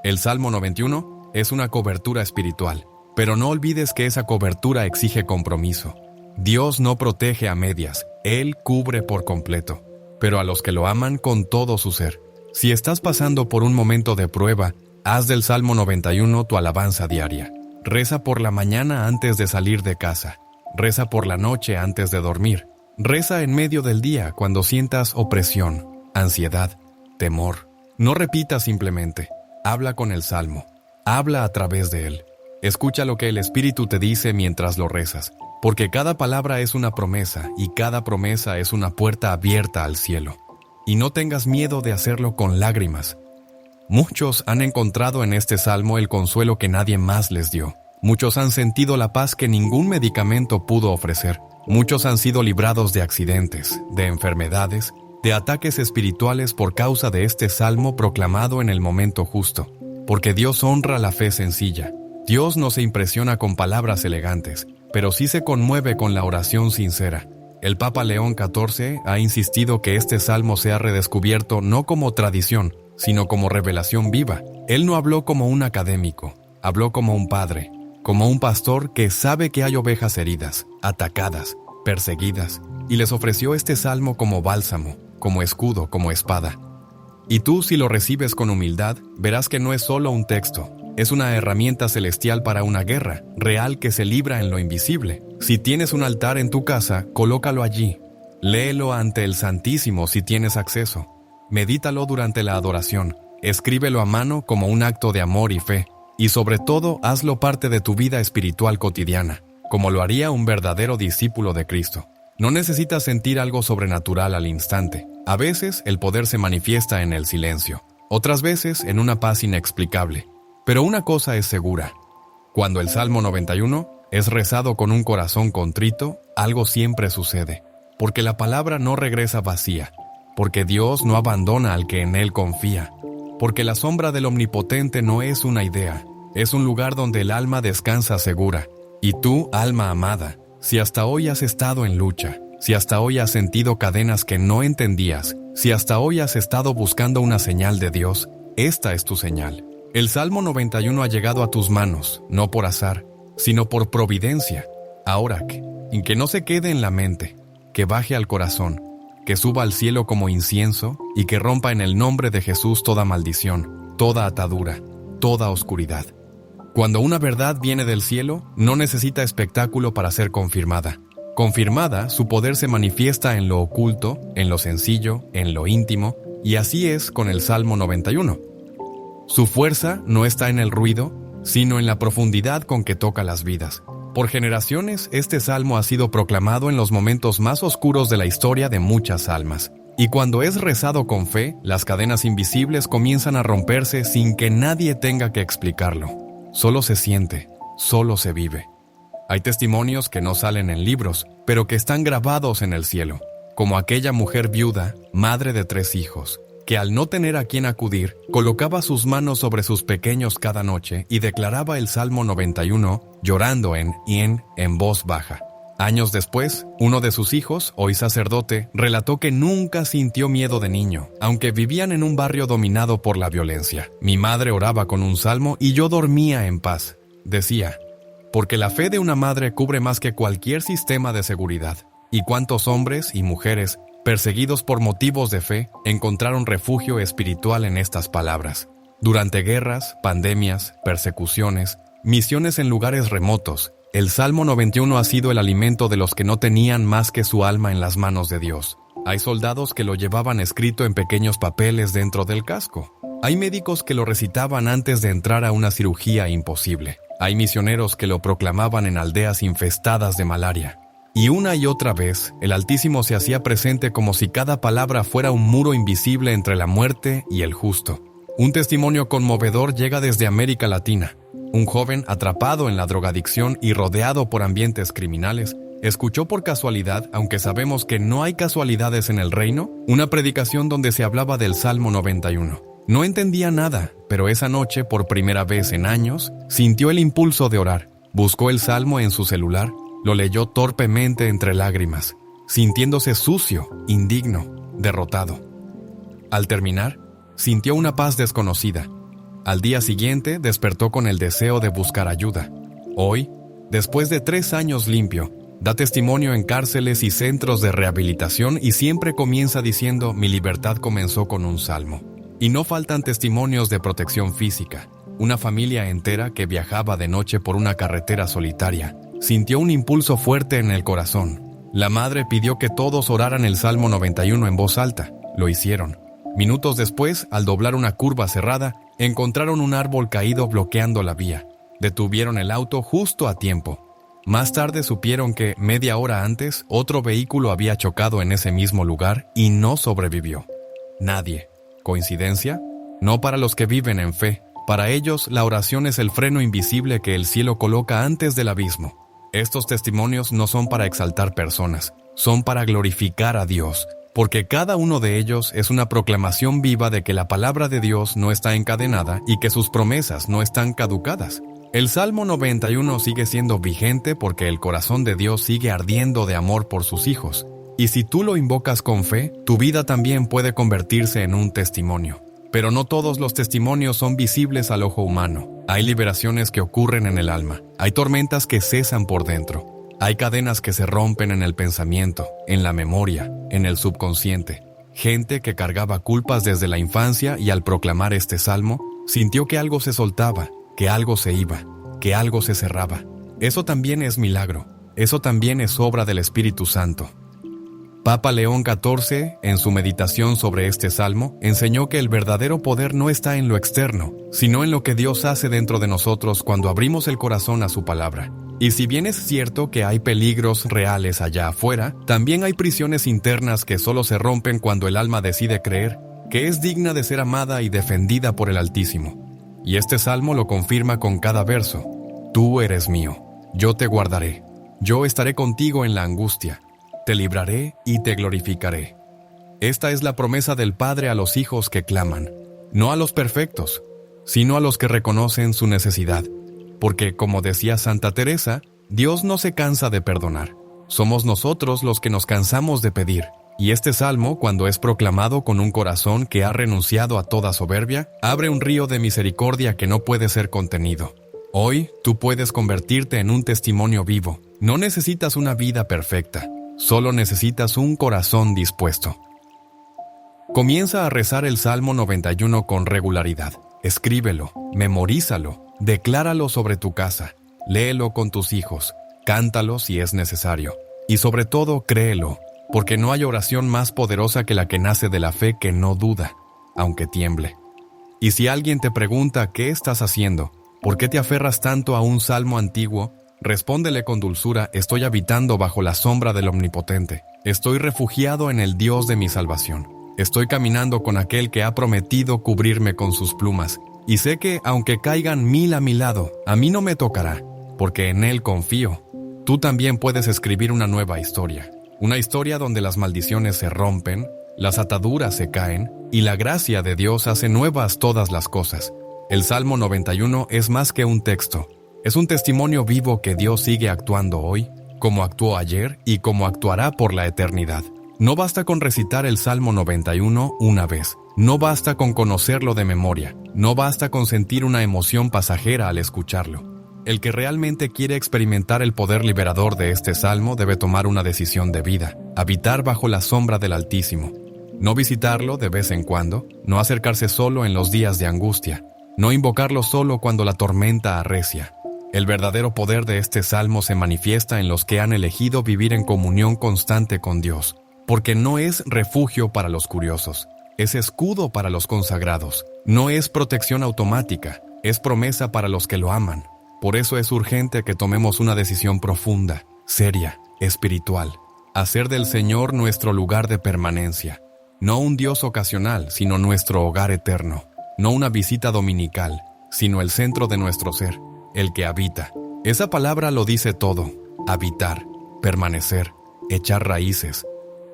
El Salmo 91 es una cobertura espiritual, pero no olvides que esa cobertura exige compromiso. Dios no protege a medias, Él cubre por completo, pero a los que lo aman con todo su ser. Si estás pasando por un momento de prueba, haz del Salmo 91 tu alabanza diaria. Reza por la mañana antes de salir de casa. Reza por la noche antes de dormir. Reza en medio del día cuando sientas opresión, ansiedad, temor. No repitas simplemente. Habla con el Salmo. Habla a través de él. Escucha lo que el Espíritu te dice mientras lo rezas, porque cada palabra es una promesa y cada promesa es una puerta abierta al cielo. Y no tengas miedo de hacerlo con lágrimas. Muchos han encontrado en este salmo el consuelo que nadie más les dio. Muchos han sentido la paz que ningún medicamento pudo ofrecer. Muchos han sido librados de accidentes, de enfermedades, de ataques espirituales por causa de este salmo proclamado en el momento justo. Porque Dios honra la fe sencilla. Dios no se impresiona con palabras elegantes, pero sí se conmueve con la oración sincera. El Papa León XIV ha insistido que este salmo sea redescubierto no como tradición, sino como revelación viva. Él no habló como un académico, habló como un padre. como un pastor que sabe que hay ovejas heridas, atacadas, perseguidas, y les ofreció este salmo como bálsamo, como escudo, como espada. Y tú, si lo recibes con humildad, verás que no es solo un texto, es una herramienta celestial para una guerra, real que se libra en lo invisible. Si tienes un altar en tu casa, colócalo allí. Léelo ante el Santísimo si tienes acceso. Medítalo durante la adoración. Escríbelo a mano como un acto de amor y fe. Y sobre todo, hazlo parte de tu vida espiritual cotidiana, como lo haría un verdadero discípulo de Cristo. No necesitas sentir algo sobrenatural al instante. A veces el poder se manifiesta en el silencio, otras veces en una paz inexplicable. Pero una cosa es segura: cuando el Salmo 91 es rezado con un corazón contrito, algo siempre sucede, porque la palabra no regresa vacía, porque Dios no abandona al que en Él confía, porque la sombra del Omnipotente no es una idea, es un lugar donde el alma descansa segura. Y tú, alma amada, si hasta hoy has estado en lucha, si hasta hoy has sentido cadenas que no entendías, si hasta hoy has estado buscando una señal de Dios, esta es tu señal. El Salmo 91 ha llegado a tus manos, no por azar, sino por providencia. Ahora que no se quede en la mente, que baje al corazón, que suba al cielo como incienso y que rompa en el nombre de Jesús toda maldición, toda atadura, toda oscuridad. Cuando una verdad viene del cielo, no necesita espectáculo para ser confirmada. Confirmada, su poder se manifiesta en lo oculto, en lo sencillo, en lo íntimo, y así es con el Salmo 91. Su fuerza no está en el ruido, sino en la profundidad con que toca las vidas. Por generaciones, este salmo ha sido proclamado en los momentos más oscuros de la historia de muchas almas. Y cuando es rezado con fe, las cadenas invisibles comienzan a romperse sin que nadie tenga que explicarlo. Solo se siente, solo se vive. Hay testimonios que no salen en libros, pero que están grabados en el cielo, como aquella mujer viuda, madre de 3 hijos, que al no tener a quien acudir, colocaba sus manos sobre sus pequeños cada noche y declaraba el Salmo 91, llorando en voz baja. Años después, uno de sus hijos, hoy sacerdote, relató que nunca sintió miedo de niño, aunque vivían en un barrio dominado por la violencia. Mi madre oraba con un salmo y yo dormía en paz, decía, porque la fe de una madre cubre más que cualquier sistema de seguridad. Y cuántos hombres y mujeres, perseguidos por motivos de fe, encontraron refugio espiritual en estas palabras. Durante guerras, pandemias, persecuciones, misiones en lugares remotos, el Salmo 91 ha sido el alimento de los que no tenían más que su alma en las manos de Dios. Hay soldados que lo llevaban escrito en pequeños papeles dentro del casco. Hay médicos que lo recitaban antes de entrar a una cirugía imposible. Hay misioneros que lo proclamaban en aldeas infestadas de malaria. Y una y otra vez, el Altísimo se hacía presente como si cada palabra fuera un muro invisible entre la muerte y el justo. Un testimonio conmovedor llega desde América Latina. Un joven atrapado en la drogadicción y rodeado por ambientes criminales, escuchó por casualidad, aunque sabemos que no hay casualidades en el reino, una predicación donde se hablaba del Salmo 91. No entendía nada, pero esa noche, por primera vez en años, sintió el impulso de orar. Buscó el Salmo en su celular, lo leyó torpemente entre lágrimas, sintiéndose sucio, indigno, derrotado. Al terminar, sintió una paz desconocida. Al día siguiente, despertó con el deseo de buscar ayuda. Hoy, después de 3 años limpio, da testimonio en cárceles y centros de rehabilitación y siempre comienza diciendo: mi libertad comenzó con un salmo. Y no faltan testimonios de protección física. Una familia entera que viajaba de noche por una carretera solitaria sintió un impulso fuerte en el corazón. La madre pidió que todos oraran el Salmo 91 en voz alta. Lo hicieron. Minutos después, al doblar una curva cerrada, encontraron un árbol caído bloqueando la vía. Detuvieron el auto justo a tiempo. Más tarde supieron que, media hora antes, otro vehículo había chocado en ese mismo lugar y no sobrevivió. Nadie. ¿Coincidencia? No para los que viven en fe. Para ellos, la oración es el freno invisible que el cielo coloca antes del abismo. Estos testimonios no son para exaltar personas, son para glorificar a Dios, porque cada uno de ellos es una proclamación viva de que la palabra de Dios no está encadenada y que sus promesas no están caducadas. El Salmo 91 sigue siendo vigente porque el corazón de Dios sigue ardiendo de amor por sus hijos. Y si tú lo invocas con fe, tu vida también puede convertirse en un testimonio. Pero no todos los testimonios son visibles al ojo humano. Hay liberaciones que ocurren en el alma. Hay tormentas que cesan por dentro. Hay cadenas que se rompen en el pensamiento, en la memoria, en el subconsciente. Gente que cargaba culpas desde la infancia y al proclamar este salmo, sintió que algo se soltaba, que algo se iba, que algo se cerraba. Eso también es milagro. Eso también es obra del Espíritu Santo. Papa León XIV, en su meditación sobre este salmo, enseñó que el verdadero poder no está en lo externo, sino en lo que Dios hace dentro de nosotros cuando abrimos el corazón a su palabra. Y si bien es cierto que hay peligros reales allá afuera, también hay prisiones internas que solo se rompen cuando el alma decide creer que es digna de ser amada y defendida por el Altísimo. Y este salmo lo confirma con cada verso. Tú eres mío, yo te guardaré, yo estaré contigo en la angustia. Te libraré y te glorificaré. Esta es la promesa del Padre a los hijos que claman, no a los perfectos, sino a los que reconocen su necesidad. Porque, como decía Santa Teresa, Dios no se cansa de perdonar. Somos nosotros los que nos cansamos de pedir. Y este salmo, cuando es proclamado con un corazón que ha renunciado a toda soberbia, abre un río de misericordia que no puede ser contenido. Hoy, tú puedes convertirte en un testimonio vivo. No necesitas una vida perfecta. Solo necesitas un corazón dispuesto. Comienza a rezar el Salmo 91 con regularidad. Escríbelo, memorízalo, decláralo sobre tu casa, léelo con tus hijos, cántalo si es necesario. Y sobre todo, créelo, porque no hay oración más poderosa que la que nace de la fe que no duda, aunque tiemble. Y si alguien te pregunta qué estás haciendo, por qué te aferras tanto a un salmo antiguo, respóndele con dulzura: estoy habitando bajo la sombra del Omnipotente. Estoy refugiado en el Dios de mi salvación. Estoy caminando con aquel que ha prometido cubrirme con sus plumas. Y sé que, aunque caigan 1000 a mi lado, a mí no me tocará, porque en Él confío. Tú también puedes escribir una nueva historia. Una historia donde las maldiciones se rompen, las ataduras se caen, y la gracia de Dios hace nuevas todas las cosas. El Salmo 91 es más que un texto. Es un testimonio vivo que Dios sigue actuando hoy, como actuó ayer y como actuará por la eternidad. No basta con recitar el Salmo 91 una vez. No basta con conocerlo de memoria. No basta con sentir una emoción pasajera al escucharlo. El que realmente quiere experimentar el poder liberador de este salmo debe tomar una decisión de vida: habitar bajo la sombra del Altísimo. No visitarlo de vez en cuando, no acercarse solo en los días de angustia, no invocarlo solo cuando la tormenta arrecia. El verdadero poder de este salmo se manifiesta en los que han elegido vivir en comunión constante con Dios, porque no es refugio para los curiosos, es escudo para los consagrados, no es protección automática, es promesa para los que lo aman. Por eso es urgente que tomemos una decisión profunda, seria, espiritual: hacer del Señor nuestro lugar de permanencia, no un Dios ocasional, sino nuestro hogar eterno, no una visita dominical, sino el centro de nuestro ser, el que habita. Esa palabra lo dice todo: habitar, permanecer, echar raíces,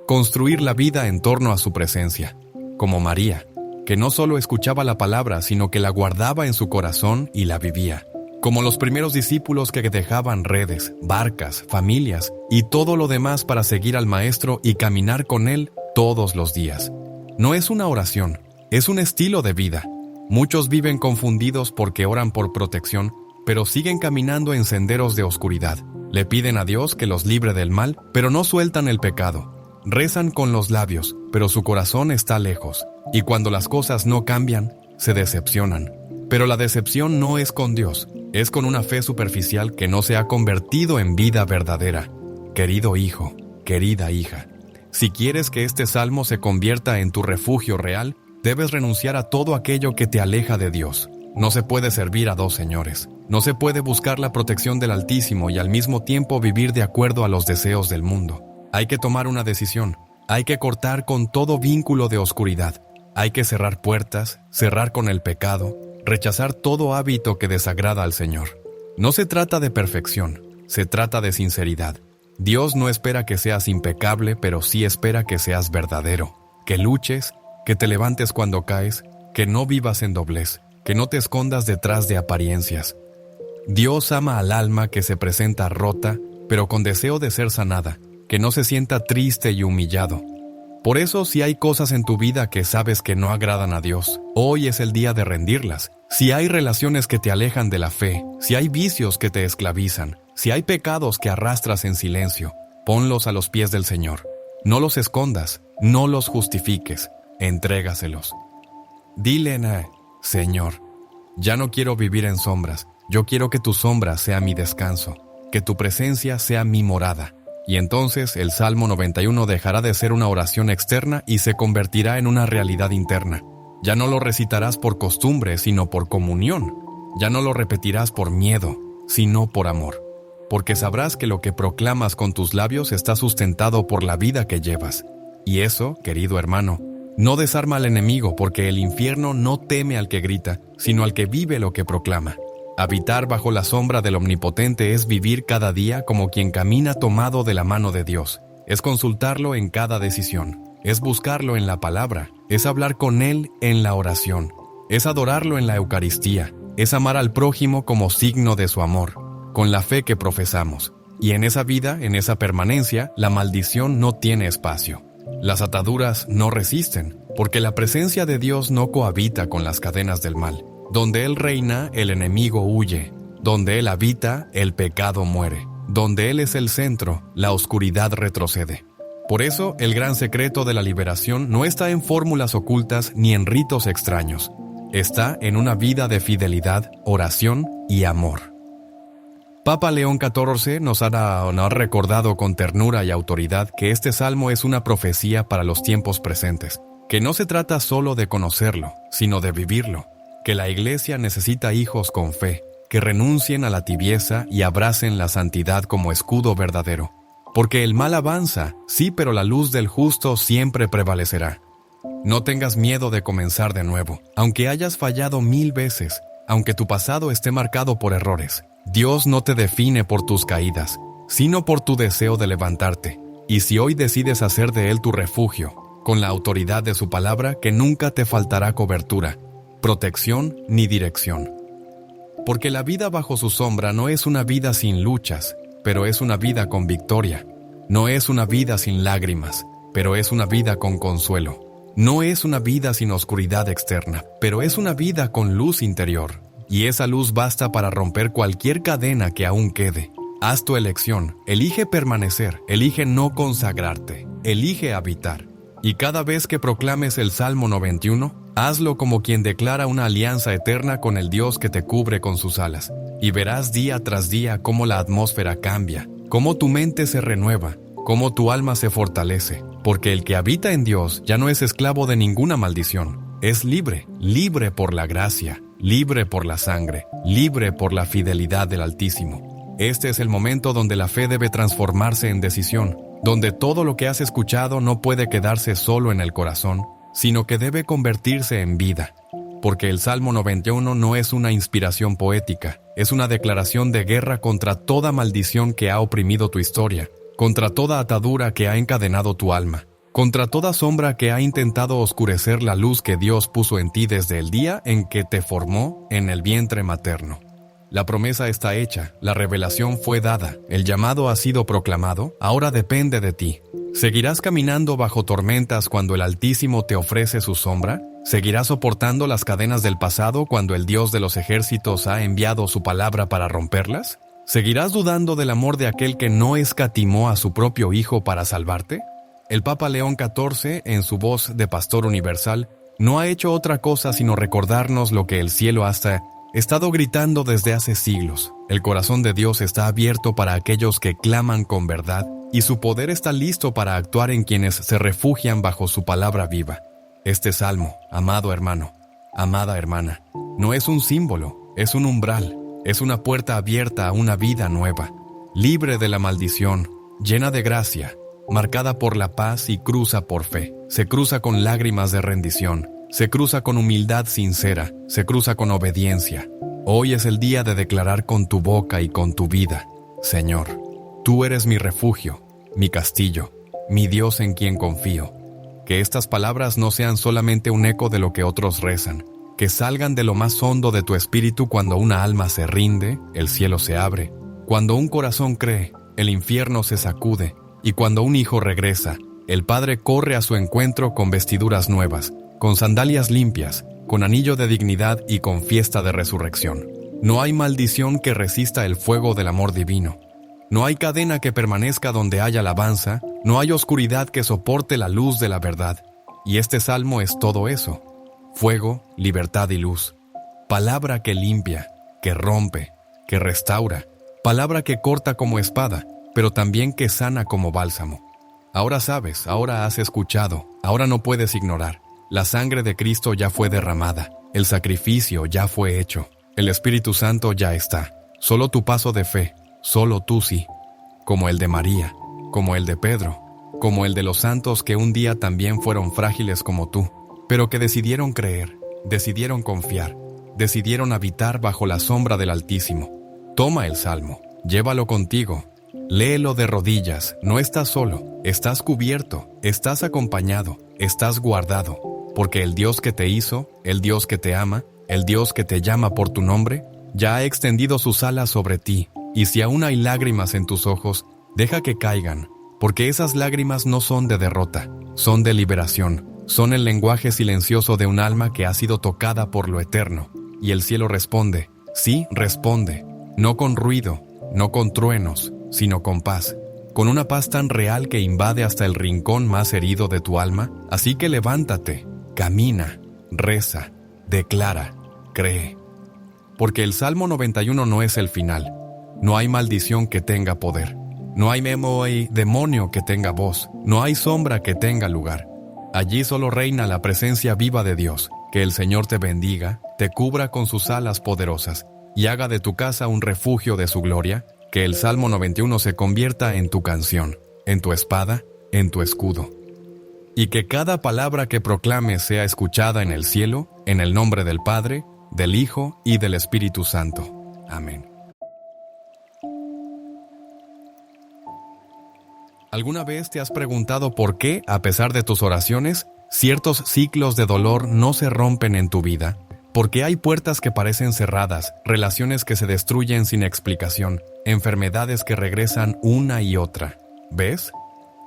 construir la vida en torno a su presencia, como María, que no solo escuchaba la palabra, sino que la guardaba en su corazón y la vivía, como los primeros discípulos que dejaban redes, barcas, familias y todo lo demás para seguir al Maestro y caminar con Él todos los días. No es una oración, es un estilo de vida. Muchos viven confundidos porque oran por protección, pero siguen caminando en senderos de oscuridad. Le piden a Dios que los libre del mal, pero no sueltan el pecado. Rezan con los labios, pero su corazón está lejos. Y cuando las cosas no cambian, se decepcionan. Pero la decepción no es con Dios, es con una fe superficial que no se ha convertido en vida verdadera. Querido hijo, querida hija, si quieres que este salmo se convierta en tu refugio real, debes renunciar a todo aquello que te aleja de Dios. No se puede servir a dos señores. No se puede buscar la protección del Altísimo y al mismo tiempo vivir de acuerdo a los deseos del mundo. Hay que tomar una decisión. Hay que cortar con todo vínculo de oscuridad. Hay que cerrar puertas, cerrar con el pecado, rechazar todo hábito que desagrada al Señor. No se trata de perfección, se trata de sinceridad. Dios no espera que seas impecable, pero sí espera que seas verdadero, que luches, que te levantes cuando caes, que no vivas en doblez, que no te escondas detrás de apariencias. Dios ama al alma que se presenta rota, pero con deseo de ser sanada, que no se sienta triste y humillado. Por eso, si hay cosas en tu vida que sabes que no agradan a Dios, hoy es el día de rendirlas. Si hay relaciones que te alejan de la fe, si hay vicios que te esclavizan, si hay pecados que arrastras en silencio, ponlos a los pies del Señor. No los escondas, no los justifiques, entrégaselos. Dile, Señor, ya no quiero vivir en sombras, yo quiero que tu sombra sea mi descanso, que tu presencia sea mi morada. Y entonces el Salmo 91 dejará de ser una oración externa y se convertirá en una realidad interna. Ya no lo recitarás por costumbre, sino por comunión. Ya no lo repetirás por miedo, sino por amor. Porque sabrás que lo que proclamas con tus labios está sustentado por la vida que llevas. Y eso, querido hermano, no desarma al enemigo, porque el infierno no teme al que grita, sino al que vive lo que proclama. Habitar bajo la sombra del Omnipotente es vivir cada día como quien camina tomado de la mano de Dios. Es consultarlo en cada decisión. Es buscarlo en la palabra. Es hablar con Él en la oración. Es adorarlo en la Eucaristía. Es amar al prójimo como signo de su amor, con la fe que profesamos. Y en esa vida, en esa permanencia, la maldición no tiene espacio. Las ataduras no resisten, porque la presencia de Dios no cohabita con las cadenas del mal. Donde Él reina, el enemigo huye. Donde Él habita, el pecado muere. Donde Él es el centro, la oscuridad retrocede. Por eso, el gran secreto de la liberación no está en fórmulas ocultas ni en ritos extraños. Está en una vida de fidelidad, oración y amor. Papa León XIV nos ha recordado con ternura y autoridad que este salmo es una profecía para los tiempos presentes, que no se trata solo de conocerlo, sino de vivirlo. Que la Iglesia necesita hijos con fe, que renuncien a la tibieza y abracen la santidad como escudo verdadero. Porque el mal avanza, sí, pero la luz del justo siempre prevalecerá. No tengas miedo de comenzar de nuevo, aunque hayas fallado 1000 veces, aunque tu pasado esté marcado por errores. Dios no te define por tus caídas, sino por tu deseo de levantarte. Y si hoy decides hacer de Él tu refugio, con la autoridad de su palabra, que nunca te faltará cobertura, protección ni dirección. Porque la vida bajo su sombra no es una vida sin luchas, pero es una vida con victoria. No es una vida sin lágrimas, pero es una vida con consuelo. No es una vida sin oscuridad externa, pero es una vida con luz interior. Y esa luz basta para romper cualquier cadena que aún quede. Haz tu elección, elige permanecer, elige no consagrarte, elige habitar. Y cada vez que proclames el Salmo 91, hazlo como quien declara una alianza eterna con el Dios que te cubre con sus alas. Y verás día tras día cómo la atmósfera cambia, cómo tu mente se renueva, cómo tu alma se fortalece. Porque el que habita en Dios ya no es esclavo de ninguna maldición. Es libre, libre por la gracia, libre por la sangre, libre por la fidelidad del Altísimo. Este es el momento donde la fe debe transformarse en decisión, donde todo lo que has escuchado no puede quedarse solo en el corazón, sino que debe convertirse en vida. Porque el Salmo 91 no es una inspiración poética, es una declaración de guerra contra toda maldición que ha oprimido tu historia, contra toda atadura que ha encadenado tu alma, contra toda sombra que ha intentado oscurecer la luz que Dios puso en ti desde el día en que te formó en el vientre materno. La promesa está hecha, la revelación fue dada, el llamado ha sido proclamado, ahora depende de ti. ¿Seguirás caminando bajo tormentas cuando el Altísimo te ofrece su sombra? ¿Seguirás soportando las cadenas del pasado cuando el Dios de los ejércitos ha enviado su palabra para romperlas? ¿Seguirás dudando del amor de aquel que no escatimó a su propio Hijo para salvarte? El Papa León XIV, en su voz de pastor universal, no ha hecho otra cosa sino recordarnos lo que el cielo ha estado gritando desde hace siglos. El corazón de Dios está abierto para aquellos que claman con verdad, y su poder está listo para actuar en quienes se refugian bajo su palabra viva. Este salmo, amado hermano, amada hermana, no es un símbolo, es un umbral, es una puerta abierta a una vida nueva, libre de la maldición, llena de gracia, marcada por la paz y cruza por fe. Se cruza con lágrimas de rendición, se cruza con humildad sincera, se cruza con obediencia. Hoy es el día de declarar con tu boca y con tu vida: Señor, tú eres mi refugio, mi castillo, mi Dios en quien confío. Que estas palabras no sean solamente un eco de lo que otros rezan, que salgan de lo más hondo de tu espíritu cuando una alma se rinde, el cielo se abre, cuando un corazón cree, el infierno se sacude, y cuando un hijo regresa, el Padre corre a su encuentro con vestiduras nuevas, con sandalias limpias, con anillo de dignidad y con fiesta de resurrección. No hay maldición que resista el fuego del amor divino. No hay cadena que permanezca donde haya alabanza, no hay oscuridad que soporte la luz de la verdad. Y este salmo es todo eso: fuego, libertad y luz. Palabra que limpia, que rompe, que restaura. Palabra que corta como espada, pero también que sana como bálsamo. Ahora sabes, ahora has escuchado, ahora no puedes ignorar. La sangre de Cristo ya fue derramada, el sacrificio ya fue hecho, el Espíritu Santo ya está. Solo tu paso de fe, solo tú sí. Como el de María, como el de Pedro, como el de los santos que un día también fueron frágiles como tú, pero que decidieron creer, decidieron confiar, decidieron habitar bajo la sombra del Altísimo. Toma el Salmo, llévalo contigo, léelo de rodillas, no estás solo, estás cubierto, estás acompañado, estás guardado, porque el Dios que te hizo, el Dios que te ama, el Dios que te llama por tu nombre, ya ha extendido sus alas sobre ti, y si aún hay lágrimas en tus ojos, deja que caigan, porque esas lágrimas no son de derrota, son de liberación, son el lenguaje silencioso de un alma que ha sido tocada por lo eterno, y el cielo responde, sí, responde, no con ruido, no con truenos, sino con paz, con una paz tan real que invade hasta el rincón más herido de tu alma. Así que levántate, camina, reza, declara, cree. Porque el Salmo 91 no es el final. No hay maldición que tenga poder. No hay demonio que tenga voz. No hay sombra que tenga lugar. Allí solo reina la presencia viva de Dios. Que el Señor te bendiga, te cubra con sus alas poderosas y haga de tu casa un refugio de su gloria. Que el Salmo 91 se convierta en tu canción, en tu espada, en tu escudo. Y que cada palabra que proclames sea escuchada en el cielo, en el nombre del Padre, del Hijo y del Espíritu Santo. Amén. ¿Alguna vez te has preguntado por qué, a pesar de tus oraciones, ciertos ciclos de dolor no se rompen en tu vida? Porque hay puertas que parecen cerradas, relaciones que se destruyen sin explicación, enfermedades que regresan una y otra. ¿Ves?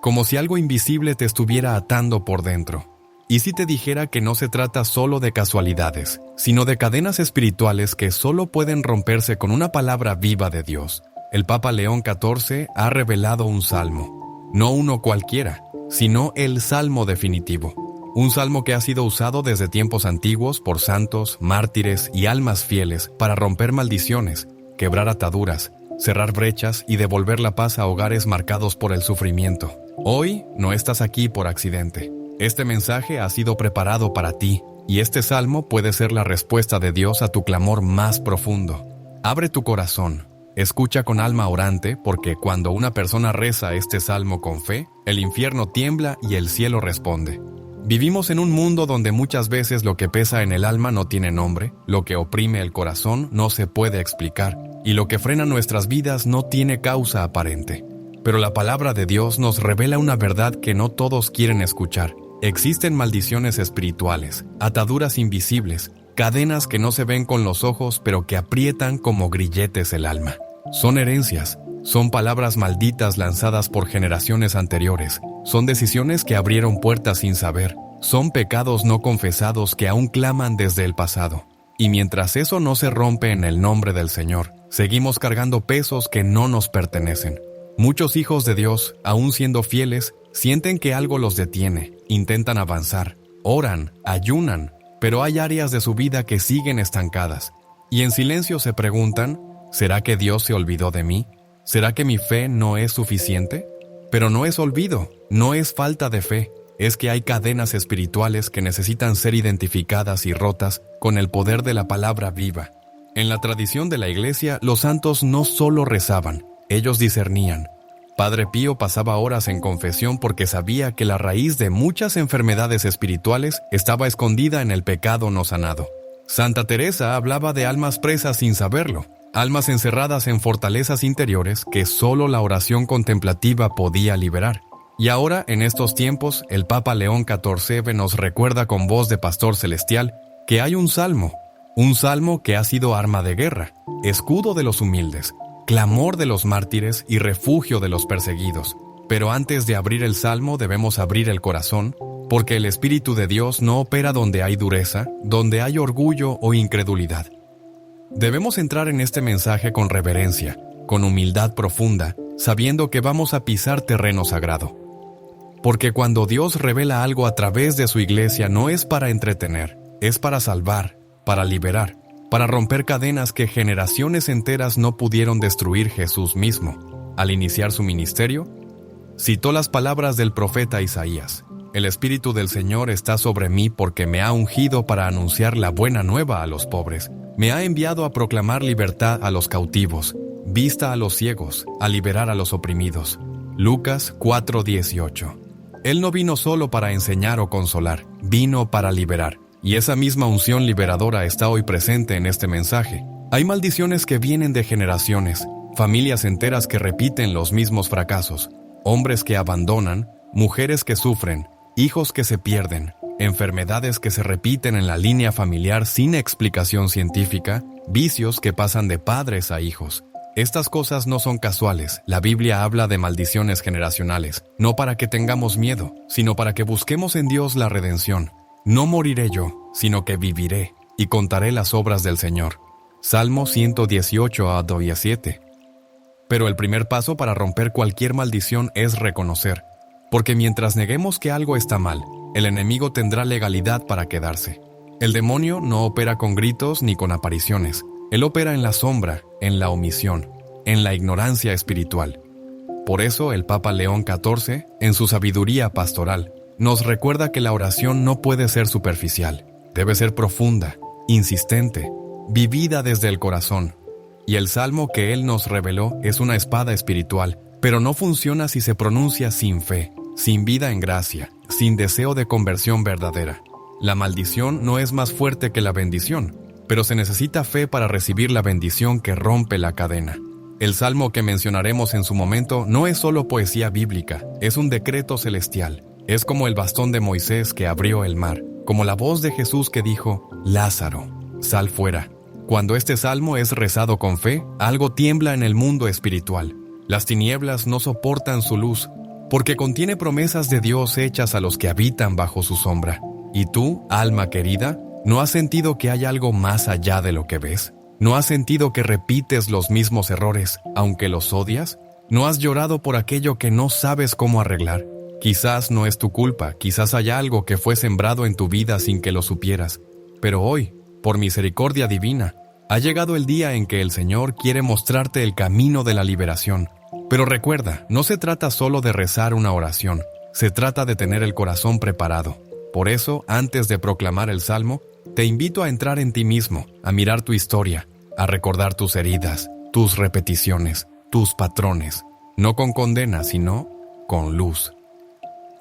Como si algo invisible te estuviera atando por dentro. ¿Y si te dijera que no se trata solo de casualidades, sino de cadenas espirituales que solo pueden romperse con una palabra viva de Dios? El Papa León XIV ha revelado un salmo, no uno cualquiera, sino el salmo definitivo. Un salmo que ha sido usado desde tiempos antiguos por santos, mártires y almas fieles para romper maldiciones, quebrar ataduras, cerrar brechas y devolver la paz a hogares marcados por el sufrimiento. Hoy no estás aquí por accidente. Este mensaje ha sido preparado para ti, y este salmo puede ser la respuesta de Dios a tu clamor más profundo. Abre tu corazón, escucha con alma orante, porque cuando una persona reza este salmo con fe, el infierno tiembla y el cielo responde. Vivimos en un mundo donde muchas veces lo que pesa en el alma no tiene nombre, lo que oprime el corazón no se puede explicar, y lo que frena nuestras vidas no tiene causa aparente. Pero la palabra de Dios nos revela una verdad que no todos quieren escuchar. Existen maldiciones espirituales, ataduras invisibles, cadenas que no se ven con los ojos pero que aprietan como grilletes el alma. Son herencias, son palabras malditas lanzadas por generaciones anteriores, son decisiones que abrieron puertas sin saber, son pecados no confesados que aún claman desde el pasado. Y mientras eso no se rompe en el nombre del Señor, seguimos cargando pesos que no nos pertenecen. Muchos hijos de Dios, aún siendo fieles, sienten que algo los detiene, intentan avanzar, oran, ayunan, pero hay áreas de su vida que siguen estancadas. Y en silencio se preguntan, ¿será que Dios se olvidó de mí? ¿Será que mi fe no es suficiente? Pero no es olvido, no es falta de fe, es que hay cadenas espirituales que necesitan ser identificadas y rotas con el poder de la palabra viva. En la tradición de la Iglesia, los santos no solo rezaban, ellos discernían. Padre Pío pasaba horas en confesión porque sabía que la raíz de muchas enfermedades espirituales estaba escondida en el pecado no sanado. Santa Teresa hablaba de almas presas sin saberlo, almas encerradas en fortalezas interiores que solo la oración contemplativa podía liberar. Y ahora, en estos tiempos, el Papa León XIV nos recuerda con voz de pastor celestial que hay un salmo que ha sido arma de guerra, escudo de los humildes, clamor de los mártires y refugio de los perseguidos. Pero antes de abrir el salmo debemos abrir el corazón, porque el Espíritu de Dios no opera donde hay dureza, donde hay orgullo o incredulidad. Debemos entrar en este mensaje con reverencia, con humildad profunda, sabiendo que vamos a pisar terreno sagrado. Porque cuando Dios revela algo a través de su iglesia no es para entretener, es para salvar, para liberar, para romper cadenas que generaciones enteras no pudieron destruir Jesús mismo. Al iniciar su ministerio, citó las palabras del profeta Isaías: «El Espíritu del Señor está sobre mí porque me ha ungido para anunciar la buena nueva a los pobres. Me ha enviado a proclamar libertad a los cautivos, vista a los ciegos, a liberar a los oprimidos». Lucas 4:18. Él no vino solo para enseñar o consolar, vino para liberar. Y esa misma unción liberadora está hoy presente en este mensaje. Hay maldiciones que vienen de generaciones, familias enteras que repiten los mismos fracasos, hombres que abandonan, mujeres que sufren, hijos que se pierden, enfermedades que se repiten en la línea familiar sin explicación científica, vicios que pasan de padres a hijos. Estas cosas no son casuales. La Biblia habla de maldiciones generacionales, no para que tengamos miedo, sino para que busquemos en Dios la redención. No moriré yo, sino que viviré, y contaré las obras del Señor. Salmo 118:7. Pero el primer paso para romper cualquier maldición es reconocer, porque mientras neguemos que algo está mal, el enemigo tendrá legalidad para quedarse. El demonio no opera con gritos ni con apariciones. Él opera en la sombra, en la omisión, en la ignorancia espiritual. Por eso el Papa León XIV, en su sabiduría pastoral, nos recuerda que la oración no puede ser superficial, debe ser profunda, insistente, vivida desde el corazón. Y el salmo que él nos reveló es una espada espiritual, pero no funciona si se pronuncia sin fe, sin vida en gracia, sin deseo de conversión verdadera. La maldición no es más fuerte que la bendición, pero se necesita fe para recibir la bendición que rompe la cadena. El salmo que mencionaremos en su momento no es solo poesía bíblica, es un decreto celestial. Es como el bastón de Moisés que abrió el mar, como la voz de Jesús que dijo: «Lázaro, sal fuera». Cuando este salmo es rezado con fe, algo tiembla en el mundo espiritual. Las tinieblas no soportan su luz, porque contiene promesas de Dios hechas a los que habitan bajo su sombra. ¿Y tú, alma querida, no has sentido que hay algo más allá de lo que ves? ¿No has sentido que repites los mismos errores, aunque los odias? ¿No has llorado por aquello que no sabes cómo arreglar? Quizás no es tu culpa, quizás haya algo que fue sembrado en tu vida sin que lo supieras. Pero hoy, por misericordia divina, ha llegado el día en que el Señor quiere mostrarte el camino de la liberación. Pero recuerda, no se trata solo de rezar una oración, se trata de tener el corazón preparado. Por eso, antes de proclamar el salmo, te invito a entrar en ti mismo, a mirar tu historia, a recordar tus heridas, tus repeticiones, tus patrones, no con condena, sino con luz.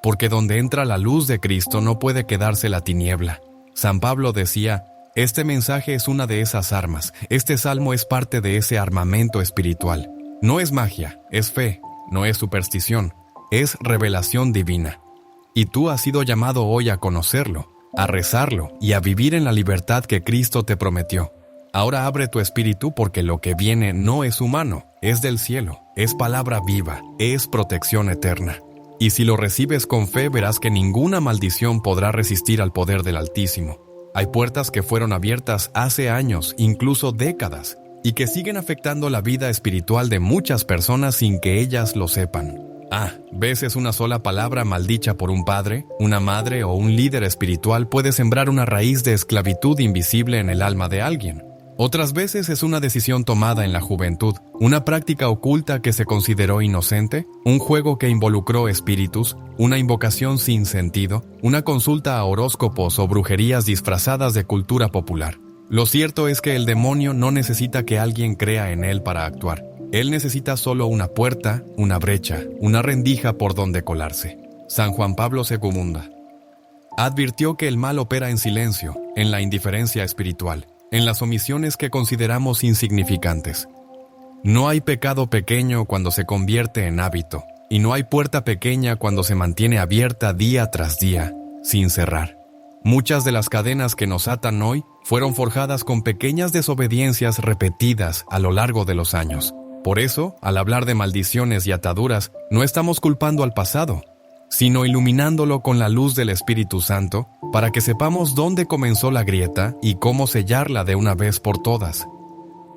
Porque donde entra la luz de Cristo no puede quedarse la tiniebla. San Pablo decía: este mensaje es una de esas armas, este salmo es parte de ese armamento espiritual. No es magia, es fe, no es superstición, es revelación divina. Y tú has sido llamado hoy a conocerlo, a rezarlo y a vivir en la libertad que Cristo te prometió. Ahora abre tu espíritu porque lo que viene no es humano, es del cielo, es palabra viva, es protección eterna. Y si lo recibes con fe, verás que ninguna maldición podrá resistir al poder del Altísimo. Hay puertas que fueron abiertas hace años, incluso décadas, y que siguen afectando la vida espiritual de muchas personas sin que ellas lo sepan. Veces una sola palabra maldicha por un padre, una madre o un líder espiritual puede sembrar una raíz de esclavitud invisible en el alma de alguien. Otras veces es una decisión tomada en la juventud, una práctica oculta que se consideró inocente, un juego que involucró espíritus, una invocación sin sentido, una consulta a horóscopos o brujerías disfrazadas de cultura popular. Lo cierto es que el demonio no necesita que alguien crea en él para actuar. Él necesita solo una puerta, una brecha, una rendija por donde colarse. San Juan Pablo II advirtió que el mal opera en silencio, en la indiferencia espiritual, en las omisiones que consideramos insignificantes. No hay pecado pequeño cuando se convierte en hábito, y no hay puerta pequeña cuando se mantiene abierta día tras día, sin cerrar. Muchas de las cadenas que nos atan hoy fueron forjadas con pequeñas desobediencias repetidas a lo largo de los años. Por eso, al hablar de maldiciones y ataduras, no estamos culpando al pasado, sino iluminándolo con la luz del Espíritu Santo para que sepamos dónde comenzó la grieta y cómo sellarla de una vez por todas.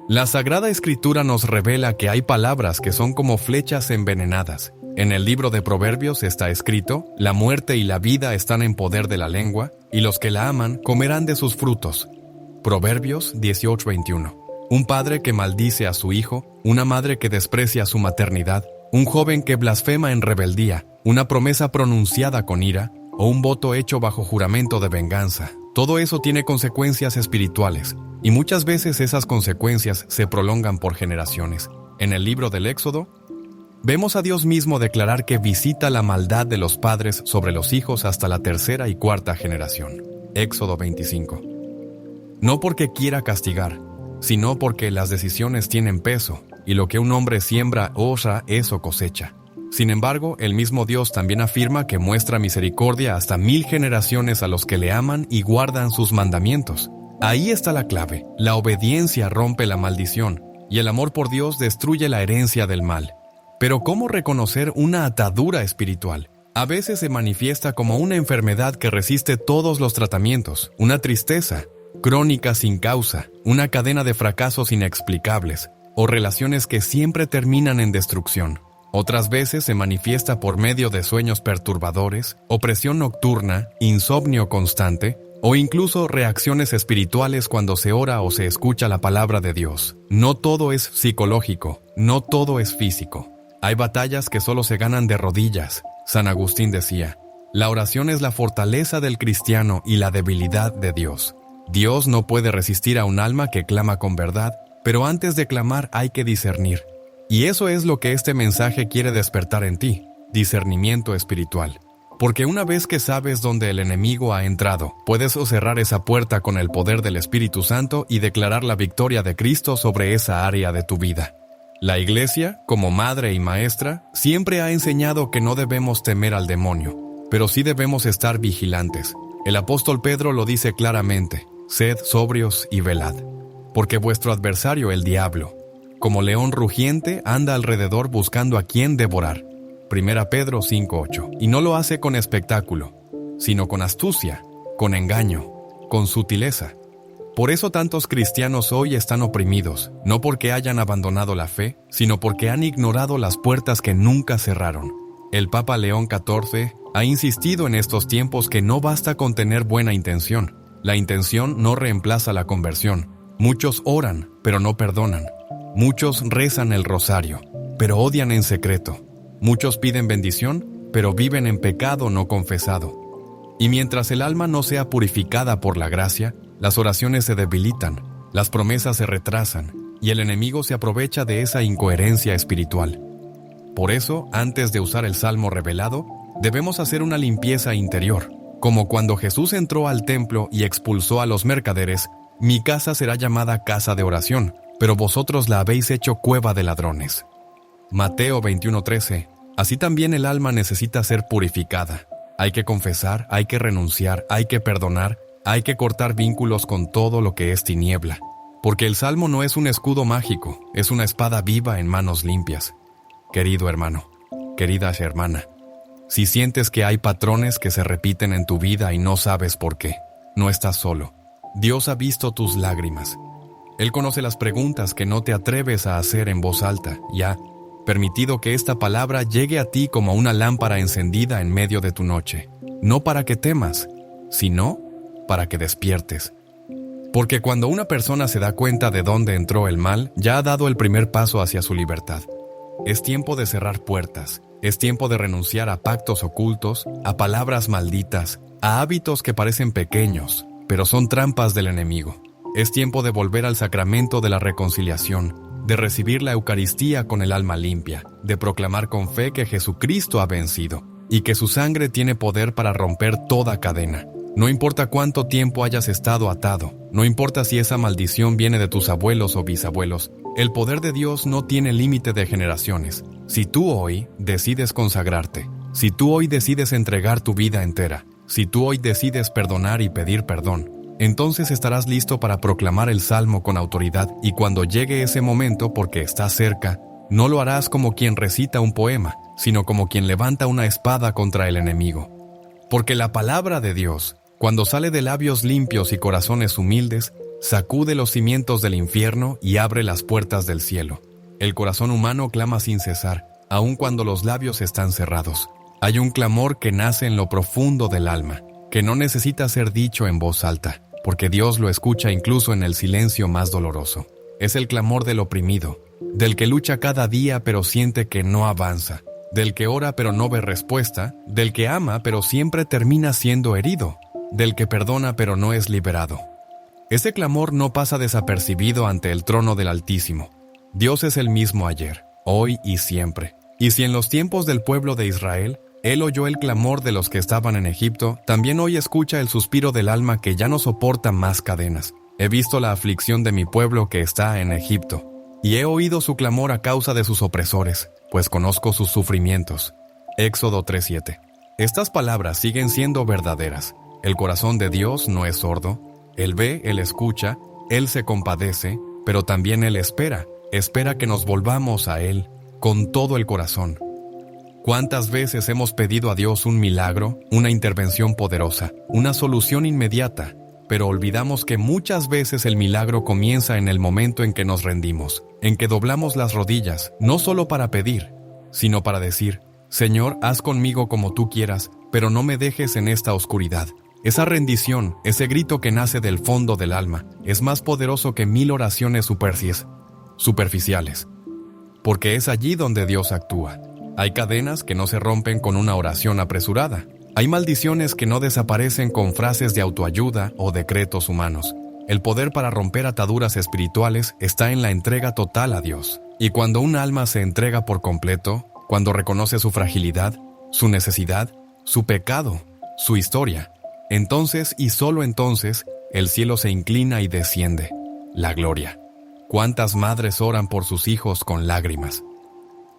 La Sagrada Escritura nos revela que hay palabras que son como flechas envenenadas. En el libro de Proverbios está escrito: la muerte y la vida están en poder de la lengua, y los que la aman comerán de sus frutos. Proverbios 18:21. Un padre que maldice a su hijo, una madre que desprecia su maternidad, un joven que blasfema en rebeldía, una promesa pronunciada con ira, o un voto hecho bajo juramento de venganza. Todo eso tiene consecuencias espirituales, y muchas veces esas consecuencias se prolongan por generaciones. En el libro del Éxodo, vemos a Dios mismo declarar que visita la maldad de los padres sobre los hijos hasta la tercera y cuarta generación. Éxodo 25. No porque quiera castigar, sino porque las decisiones tienen peso, y lo que un hombre siembra, eso cosecha. Sin embargo, el mismo Dios también afirma que muestra misericordia hasta 1000 generaciones a los que le aman y guardan sus mandamientos. Ahí está la clave. La obediencia rompe la maldición, y el amor por Dios destruye la herencia del mal. Pero ¿cómo reconocer una atadura espiritual? A veces se manifiesta como una enfermedad que resiste todos los tratamientos, una tristeza crónica sin causa, una cadena de fracasos inexplicables, o relaciones que siempre terminan en destrucción. Otras veces se manifiesta por medio de sueños perturbadores, opresión nocturna, insomnio constante, o incluso reacciones espirituales cuando se ora o se escucha la palabra de Dios. No todo es psicológico, no todo es físico. Hay batallas que solo se ganan de rodillas. San Agustín decía: la oración es la fortaleza del cristiano y la debilidad de Dios. Dios no puede resistir a un alma que clama con verdad, pero antes de clamar hay que discernir. Y eso es lo que este mensaje quiere despertar en ti: discernimiento espiritual. Porque una vez que sabes dónde el enemigo ha entrado, puedes cerrar esa puerta con el poder del Espíritu Santo y declarar la victoria de Cristo sobre esa área de tu vida. La Iglesia, como madre y maestra, siempre ha enseñado que no debemos temer al demonio, pero sí debemos estar vigilantes. El apóstol Pedro lo dice claramente: sed sobrios y velad, porque vuestro adversario, el diablo, como león rugiente, anda alrededor buscando a quien devorar. 1 Pedro 5:8. Y no lo hace con espectáculo, sino con astucia, con engaño, con sutileza. Por eso tantos cristianos hoy están oprimidos, no porque hayan abandonado la fe, sino porque han ignorado las puertas que nunca cerraron. El Papa León XIV ha insistido en estos tiempos que no basta con tener buena intención. La intención no reemplaza la conversión. Muchos oran, pero no perdonan. Muchos rezan el rosario, pero odian en secreto. Muchos piden bendición, pero viven en pecado no confesado. Y mientras el alma no sea purificada por la gracia, las oraciones se debilitan, las promesas se retrasan, y el enemigo se aprovecha de esa incoherencia espiritual. Por eso, antes de usar el salmo revelado, debemos hacer una limpieza interior, como cuando Jesús entró al templo y expulsó a los mercaderes: mi casa será llamada casa de oración, pero vosotros la habéis hecho cueva de ladrones. Mateo 21:13. Así también el alma necesita ser purificada. Hay que confesar, hay que renunciar, hay que perdonar, hay que cortar vínculos con todo lo que es tiniebla. Porque el salmo no es un escudo mágico, es una espada viva en manos limpias. Querido hermano, querida hermana, si sientes que hay patrones que se repiten en tu vida y no sabes por qué, no estás solo. Dios ha visto tus lágrimas. Él conoce las preguntas que no te atreves a hacer en voz alta y ha permitido que esta palabra llegue a ti como una lámpara encendida en medio de tu noche. No para que temas, sino para que despiertes. Porque cuando una persona se da cuenta de dónde entró el mal, ya ha dado el primer paso hacia su libertad. Es tiempo de cerrar puertas. Es tiempo de renunciar a pactos ocultos, a palabras malditas, a hábitos que parecen pequeños, pero son trampas del enemigo. Es tiempo de volver al sacramento de la reconciliación, de recibir la Eucaristía con el alma limpia, de proclamar con fe que Jesucristo ha vencido y que su sangre tiene poder para romper toda cadena. No importa cuánto tiempo hayas estado atado, no importa si esa maldición viene de tus abuelos o bisabuelos, el poder de Dios no tiene límite de generaciones. Si tú hoy decides consagrarte, si tú hoy decides entregar tu vida entera, si tú hoy decides perdonar y pedir perdón, entonces estarás listo para proclamar el salmo con autoridad, y cuando llegue ese momento, porque está cerca, No lo harás como quien recita un poema, sino como quien levanta una espada contra el enemigo. Porque la palabra de Dios, cuando sale de labios limpios y corazones humildes, sacude los cimientos del infierno y abre las puertas del cielo. El corazón humano clama sin cesar, aun cuando los labios están cerrados. Hay un clamor que nace en lo profundo del alma, que no necesita ser dicho en voz alta, porque Dios lo escucha incluso en el silencio más doloroso. Es el clamor del oprimido, del que lucha cada día pero siente que no avanza, del que ora pero no ve respuesta, del que ama pero siempre termina siendo herido, del que perdona pero no es liberado. Ese clamor no pasa desapercibido ante el trono del Altísimo. Dios es el mismo ayer, hoy y siempre. Y si en los tiempos del pueblo de Israel, Él oyó el clamor de los que estaban en Egipto, también hoy escucha el suspiro del alma que ya no soporta más cadenas. He visto la aflicción de mi pueblo que está en Egipto, y he oído su clamor a causa de sus opresores, pues conozco sus sufrimientos. Éxodo 3:7. Estas palabras siguen siendo verdaderas. El corazón de Dios no es sordo. Él ve, Él escucha, Él se compadece, pero también Él espera que nos volvamos a Él con todo el corazón. ¿Cuántas veces hemos pedido a Dios un milagro, una intervención poderosa, una solución inmediata? Pero olvidamos que muchas veces el milagro comienza en el momento en que nos rendimos, en que doblamos las rodillas, no solo para pedir, sino para decir: Señor, haz conmigo como tú quieras, pero no me dejes en esta oscuridad. Esa rendición, ese grito que nace del fondo del alma, es más poderoso que 1000 oraciones superficiales, porque es allí donde Dios actúa. Hay cadenas que no se rompen con una oración apresurada. Hay maldiciones que no desaparecen con frases de autoayuda o decretos humanos. El poder para romper ataduras espirituales está en la entrega total a Dios. Y cuando un alma se entrega por completo, cuando reconoce su fragilidad, su necesidad, su pecado, su historia, entonces y solo entonces, el cielo se inclina y desciende. La gloria. ¿Cuántas madres oran por sus hijos con lágrimas?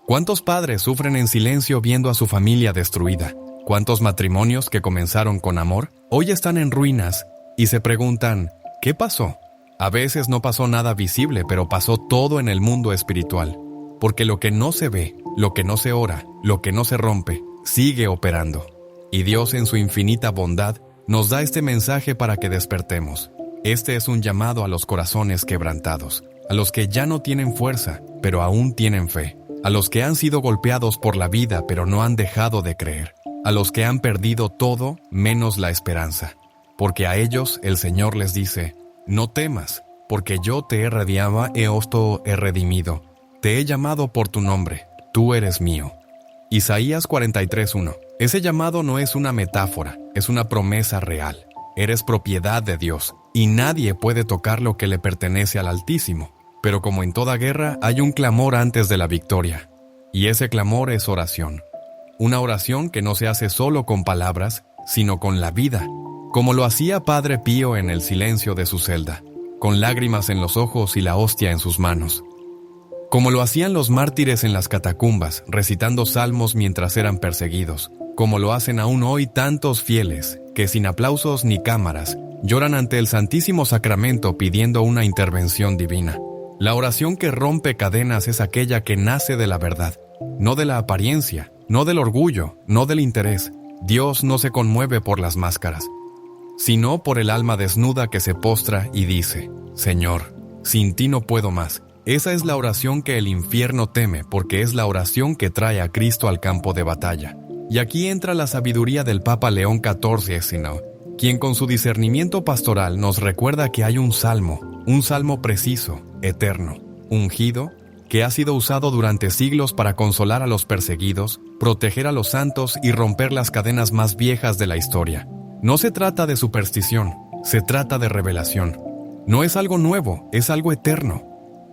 ¿Cuántos padres sufren en silencio viendo a su familia destruida? ¿Cuántos matrimonios que comenzaron con amor hoy están en ruinas y se preguntan: ¿qué pasó? A veces no pasó nada visible, pero pasó todo en el mundo espiritual. Porque lo que no se ve, lo que no se ora, lo que no se rompe, sigue operando. Y Dios en su infinita bondad nos da este mensaje para que despertemos. Este es un llamado a los corazones quebrantados, a los que ya no tienen fuerza, pero aún tienen fe, a los que han sido golpeados por la vida, pero no han dejado de creer, a los que han perdido todo menos la esperanza. Porque a ellos el Señor les dice: no temas, porque yo te he redimido. Te he llamado por tu nombre, tú eres mío. Isaías 43:1. Ese llamado no es una metáfora, es una promesa real. Eres propiedad de Dios, y nadie puede tocar lo que le pertenece al Altísimo. Pero como en toda guerra, hay un clamor antes de la victoria. Y ese clamor es oración. Una oración que no se hace solo con palabras, sino con la vida, como lo hacía Padre Pío en el silencio de su celda, con lágrimas en los ojos y la hostia en sus manos. Como lo hacían los mártires en las catacumbas, recitando salmos mientras eran perseguidos. Como lo hacen aún hoy tantos fieles, que sin aplausos ni cámaras, lloran ante el Santísimo Sacramento pidiendo una intervención divina. La oración que rompe cadenas es aquella que nace de la verdad, no de la apariencia, no del orgullo, no del interés. Dios no se conmueve por las máscaras, sino por el alma desnuda que se postra y dice: Señor, sin ti no puedo más. Esa es la oración que el infierno teme, porque es la oración que trae a Cristo al campo de batalla. Y aquí entra la sabiduría del Papa León XIV, quien con su discernimiento pastoral nos recuerda que hay un salmo preciso, eterno, ungido, que ha sido usado durante siglos para consolar a los perseguidos, proteger a los santos y romper las cadenas más viejas de la historia. No se trata de superstición, se trata de revelación. No es algo nuevo, es algo eterno,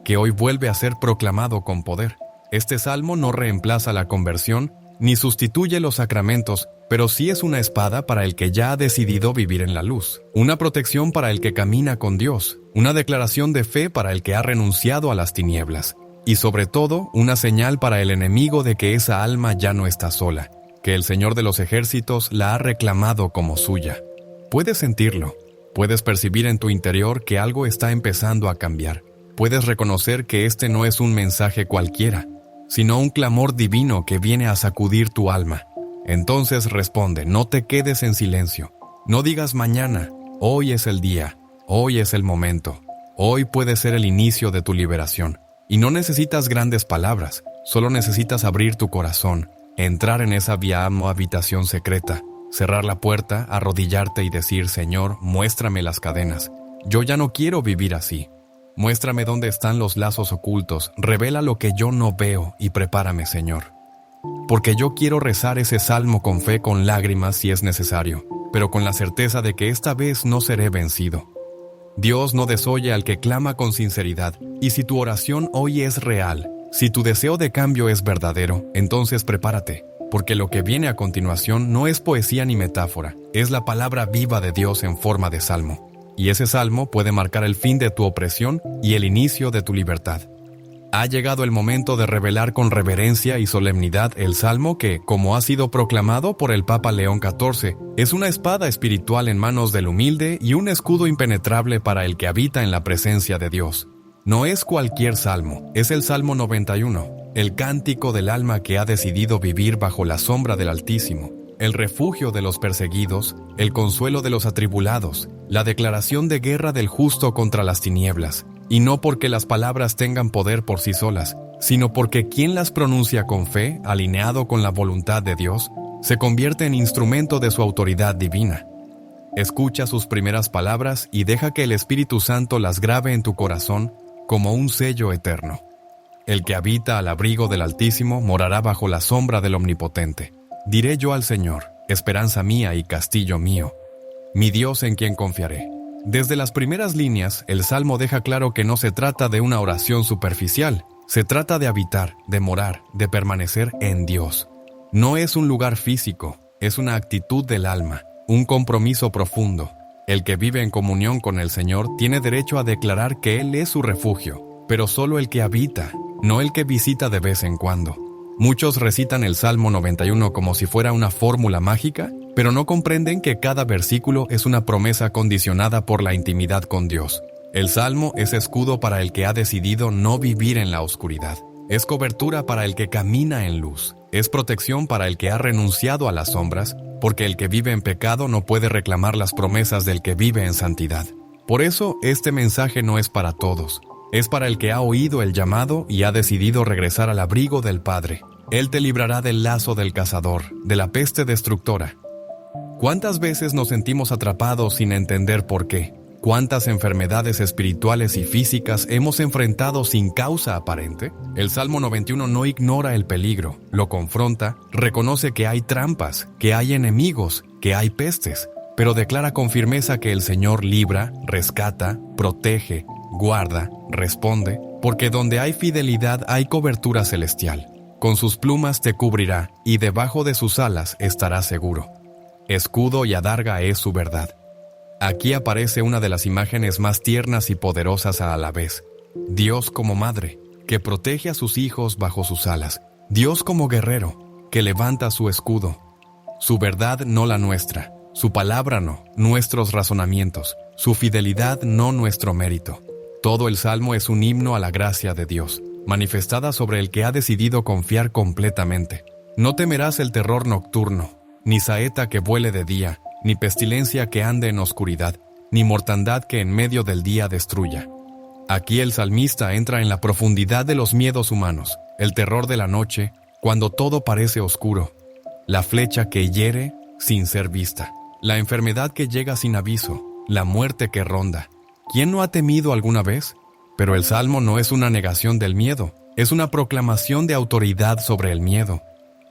que hoy vuelve a ser proclamado con poder. Este salmo no reemplaza la conversión, ni sustituye los sacramentos, pero sí es una espada para el que ya ha decidido vivir en la luz, una protección para el que camina con Dios, una declaración de fe para el que ha renunciado a las tinieblas, y sobre todo, una señal para el enemigo de que esa alma ya no está sola, que el Señor de los ejércitos la ha reclamado como suya. Puedes sentirlo, puedes percibir en tu interior que algo está empezando a cambiar. Puedes reconocer que este no es un mensaje cualquiera, sino un clamor divino que viene a sacudir tu alma. Entonces responde, no te quedes en silencio. No digas mañana, hoy es el día, hoy es el momento. Hoy puede ser el inicio de tu liberación. Y no necesitas grandes palabras, solo necesitas abrir tu corazón, entrar en esa habitación secreta, cerrar la puerta, arrodillarte y decir, Señor, muéstrame las cadenas. Yo ya no quiero vivir así. Muéstrame dónde están los lazos ocultos, revela lo que yo no veo y prepárame, Señor. Porque yo quiero rezar ese salmo con fe, con lágrimas si es necesario, pero con la certeza de que esta vez no seré vencido. Dios no desoye al que clama con sinceridad, y si tu oración hoy es real, si tu deseo de cambio es verdadero, entonces prepárate, porque lo que viene a continuación no es poesía ni metáfora, es la palabra viva de Dios en forma de salmo. Y ese salmo puede marcar el fin de tu opresión y el inicio de tu libertad. Ha llegado el momento de revelar con reverencia y solemnidad el salmo que, como ha sido proclamado por el Papa León XIV, es una espada espiritual en manos del humilde y un escudo impenetrable para el que habita en la presencia de Dios. No es cualquier salmo, es el Salmo 91, el cántico del alma que ha decidido vivir bajo la sombra del Altísimo, el refugio de los perseguidos, el consuelo de los atribulados, la declaración de guerra del justo contra las tinieblas, y no porque las palabras tengan poder por sí solas, sino porque quien las pronuncia con fe, alineado con la voluntad de Dios, se convierte en instrumento de su autoridad divina. Escucha sus primeras palabras y deja que el Espíritu Santo las grabe en tu corazón como un sello eterno. El que habita al abrigo del Altísimo morará bajo la sombra del Omnipotente. Diré yo al Señor, esperanza mía y castillo mío, mi Dios en quien confiaré. Desde las primeras líneas, el Salmo deja claro que no se trata de una oración superficial, se trata de habitar, de morar, de permanecer en Dios. No es un lugar físico, es una actitud del alma, un compromiso profundo. El que vive en comunión con el Señor tiene derecho a declarar que Él es su refugio, pero solo el que habita, no el que visita de vez en cuando. Muchos recitan el Salmo 91 como si fuera una fórmula mágica, pero no comprenden que cada versículo es una promesa condicionada por la intimidad con Dios. El Salmo es escudo para el que ha decidido no vivir en la oscuridad. Es cobertura para el que camina en luz. Es protección para el que ha renunciado a las sombras, porque el que vive en pecado no puede reclamar las promesas del que vive en santidad. Por eso, este mensaje no es para todos. Es para el que ha oído el llamado y ha decidido regresar al abrigo del Padre. Él te librará del lazo del cazador, de la peste destructora. ¿Cuántas veces nos sentimos atrapados sin entender por qué? ¿Cuántas enfermedades espirituales y físicas hemos enfrentado sin causa aparente? El Salmo 91 no ignora el peligro, lo confronta, reconoce que hay trampas, que hay enemigos, que hay pestes, pero declara con firmeza que el Señor libra, rescata, protege, guarda, responde, porque donde hay fidelidad hay cobertura celestial. Con sus plumas te cubrirá, y debajo de sus alas estarás seguro. Escudo y adarga es su verdad. Aquí aparece una de las imágenes más tiernas y poderosas a la vez. Dios como madre, que protege a sus hijos bajo sus alas. Dios como guerrero, que levanta su escudo. Su verdad no la nuestra, su palabra no, nuestros razonamientos, su fidelidad no nuestro mérito. Todo el Salmo es un himno a la gracia de Dios, manifestada sobre el que ha decidido confiar completamente. No temerás el terror nocturno, ni saeta que vuele de día, ni pestilencia que ande en oscuridad, ni mortandad que en medio del día destruya. Aquí el salmista entra en la profundidad de los miedos humanos, el terror de la noche, cuando todo parece oscuro, la flecha que hiere sin ser vista, la enfermedad que llega sin aviso, la muerte que ronda. ¿Quién no ha temido alguna vez? Pero el Salmo no es una negación del miedo, es una proclamación de autoridad sobre el miedo.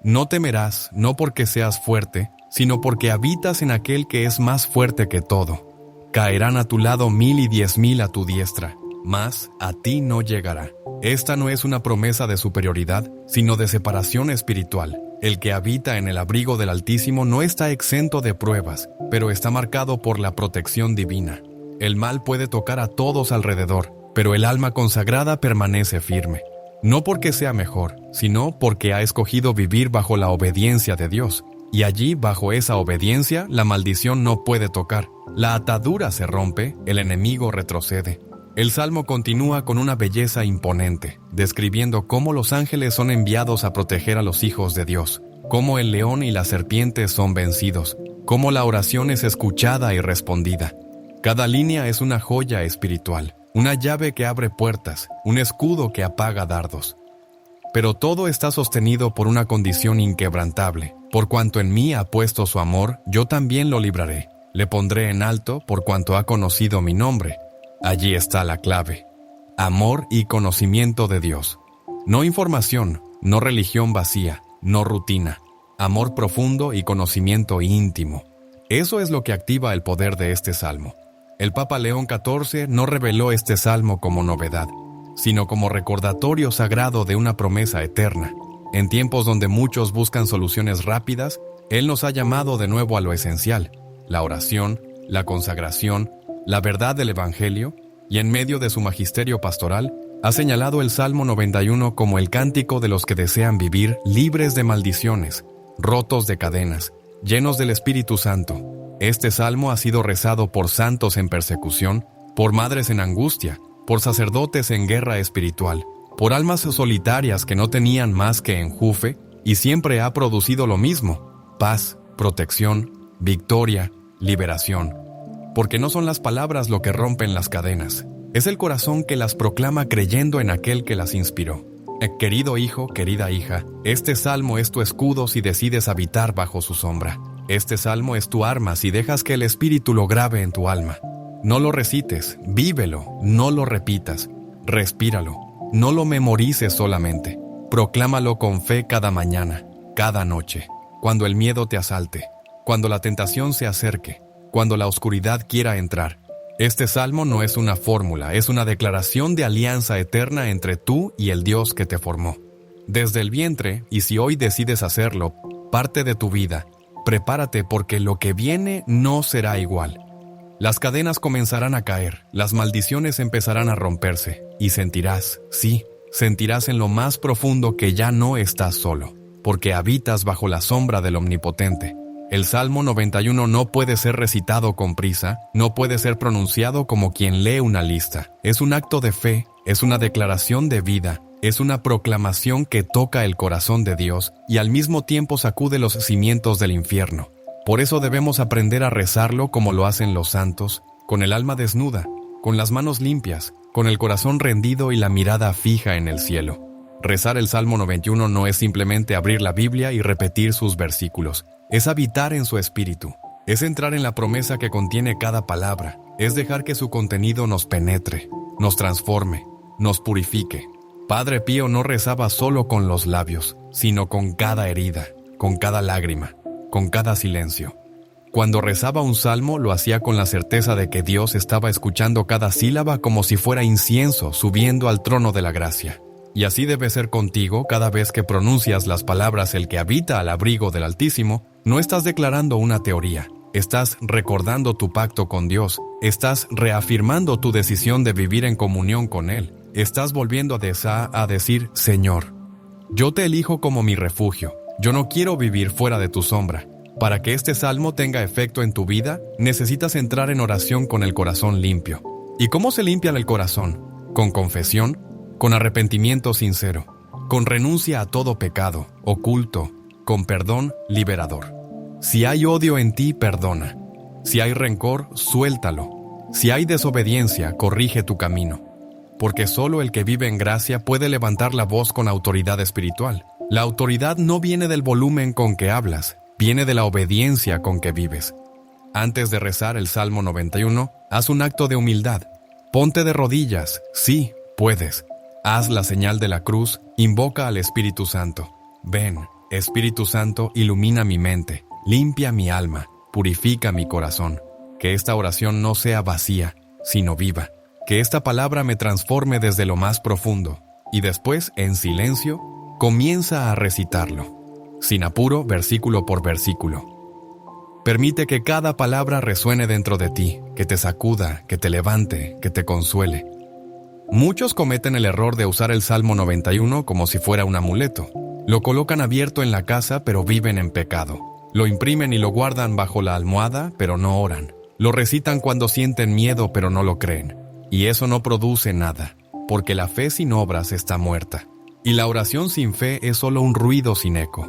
No temerás, no porque seas fuerte, sino porque habitas en aquel que es más fuerte que todo. Caerán a tu lado 1000 y 10,000 a tu diestra, mas a ti no llegará. Esta no es una promesa de superioridad, sino de separación espiritual. El que habita en el abrigo del Altísimo no está exento de pruebas, pero está marcado por la protección divina. El mal puede tocar a todos alrededor, pero el alma consagrada permanece firme. No porque sea mejor, sino porque ha escogido vivir bajo la obediencia de Dios. Y allí, bajo esa obediencia, la maldición no puede tocar. La atadura se rompe, el enemigo retrocede. El salmo continúa con una belleza imponente, describiendo cómo los ángeles son enviados a proteger a los hijos de Dios, cómo el león y la serpiente son vencidos, cómo la oración es escuchada y respondida. Cada línea es una joya espiritual, una llave que abre puertas, un escudo que apaga dardos. Pero todo está sostenido por una condición inquebrantable. Por cuanto en mí ha puesto su amor, yo también lo libraré. Le pondré en alto por cuanto ha conocido mi nombre. Allí está la clave. Amor y conocimiento de Dios. No información, no religión vacía, no rutina. Amor profundo y conocimiento íntimo. Eso es lo que activa el poder de este salmo. El Papa León XIV no reveló este salmo como novedad, sino como recordatorio sagrado de una promesa eterna. En tiempos donde muchos buscan soluciones rápidas, Él nos ha llamado de nuevo a lo esencial, la oración, la consagración, la verdad del Evangelio, y en medio de su magisterio pastoral, ha señalado el Salmo 91 como el cántico de los que desean vivir libres de maldiciones, rotos de cadenas, llenos del Espíritu Santo. Este salmo ha sido rezado por santos en persecución, por madres en angustia, por sacerdotes en guerra espiritual, por almas solitarias que no tenían más que enjufe, y siempre ha producido lo mismo: paz, protección, victoria, liberación. Porque no son las palabras lo que rompen las cadenas, es el corazón que las proclama creyendo en aquel que las inspiró. Querido hijo, querida hija, este salmo es tu escudo si decides habitar bajo su sombra. Este salmo es tu arma si dejas que el Espíritu lo grabe en tu alma. No lo recites, vívelo, no lo repitas, respíralo, no lo memorices solamente. Proclámalo con fe cada mañana, cada noche, cuando el miedo te asalte, cuando la tentación se acerque, cuando la oscuridad quiera entrar. Este salmo no es una fórmula, es una declaración de alianza eterna entre tú y el Dios que te formó. Desde el vientre, y si hoy decides hacerlo, parte de tu vida, prepárate porque lo que viene no será igual. Las cadenas comenzarán a caer, las maldiciones empezarán a romperse, y sentirás, sí, sentirás en lo más profundo que ya no estás solo, porque habitas bajo la sombra del Omnipotente. El Salmo 91 no puede ser recitado con prisa, no puede ser pronunciado como quien lee una lista. Es un acto de fe, es una declaración de vida, es una proclamación que toca el corazón de Dios y al mismo tiempo sacude los cimientos del infierno. Por eso debemos aprender a rezarlo como lo hacen los santos, con el alma desnuda, con las manos limpias, con el corazón rendido y la mirada fija en el cielo. Rezar el Salmo 91 no es simplemente abrir la Biblia y repetir sus versículos. Es habitar en su espíritu. Es entrar en la promesa que contiene cada palabra. Es dejar que su contenido nos penetre, nos transforme, nos purifique. Padre Pío no rezaba solo con los labios, sino con cada herida, con cada lágrima, con cada silencio. Cuando rezaba un salmo, lo hacía con la certeza de que Dios estaba escuchando cada sílaba como si fuera incienso subiendo al trono de la gracia. Y así debe ser contigo cada vez que pronuncias las palabras el que habita al abrigo del Altísimo. No estás declarando una teoría, estás recordando tu pacto con Dios, estás reafirmando tu decisión de vivir en comunión con Él, estás volviendo a decir: Señor, yo te elijo como mi refugio, yo no quiero vivir fuera de tu sombra. Para que este salmo tenga efecto en tu vida, necesitas entrar en oración con el corazón limpio. ¿Y cómo se limpia el corazón? Con confesión, con arrepentimiento sincero, con renuncia a todo pecado, oculto, con perdón liberador. Si hay odio en ti, perdona. Si hay rencor, suéltalo. Si hay desobediencia, corrige tu camino. Porque solo el que vive en gracia puede levantar la voz con autoridad espiritual. La autoridad no viene del volumen con que hablas, viene de la obediencia con que vives. Antes de rezar el Salmo 91, haz un acto de humildad. Ponte de rodillas, sí, puedes. Haz la señal de la cruz, invoca al Espíritu Santo. Ven, Espíritu Santo, ilumina mi mente, limpia mi alma, purifica mi corazón. Que esta oración no sea vacía, sino viva. Que esta palabra me transforme desde lo más profundo. Y después, en silencio, comienza a recitarlo. Sin apuro, versículo por versículo. Permite que cada palabra resuene dentro de ti, que te sacuda, que te levante, que te consuele. Muchos cometen el error de usar el Salmo 91 como si fuera un amuleto. Lo colocan abierto en la casa, pero viven en pecado. Lo imprimen y lo guardan bajo la almohada, pero no oran. Lo recitan cuando sienten miedo, pero no lo creen. y eso no produce nada, porque la fe sin obras está muerta, y la oración sin fe es solo un ruido sin eco.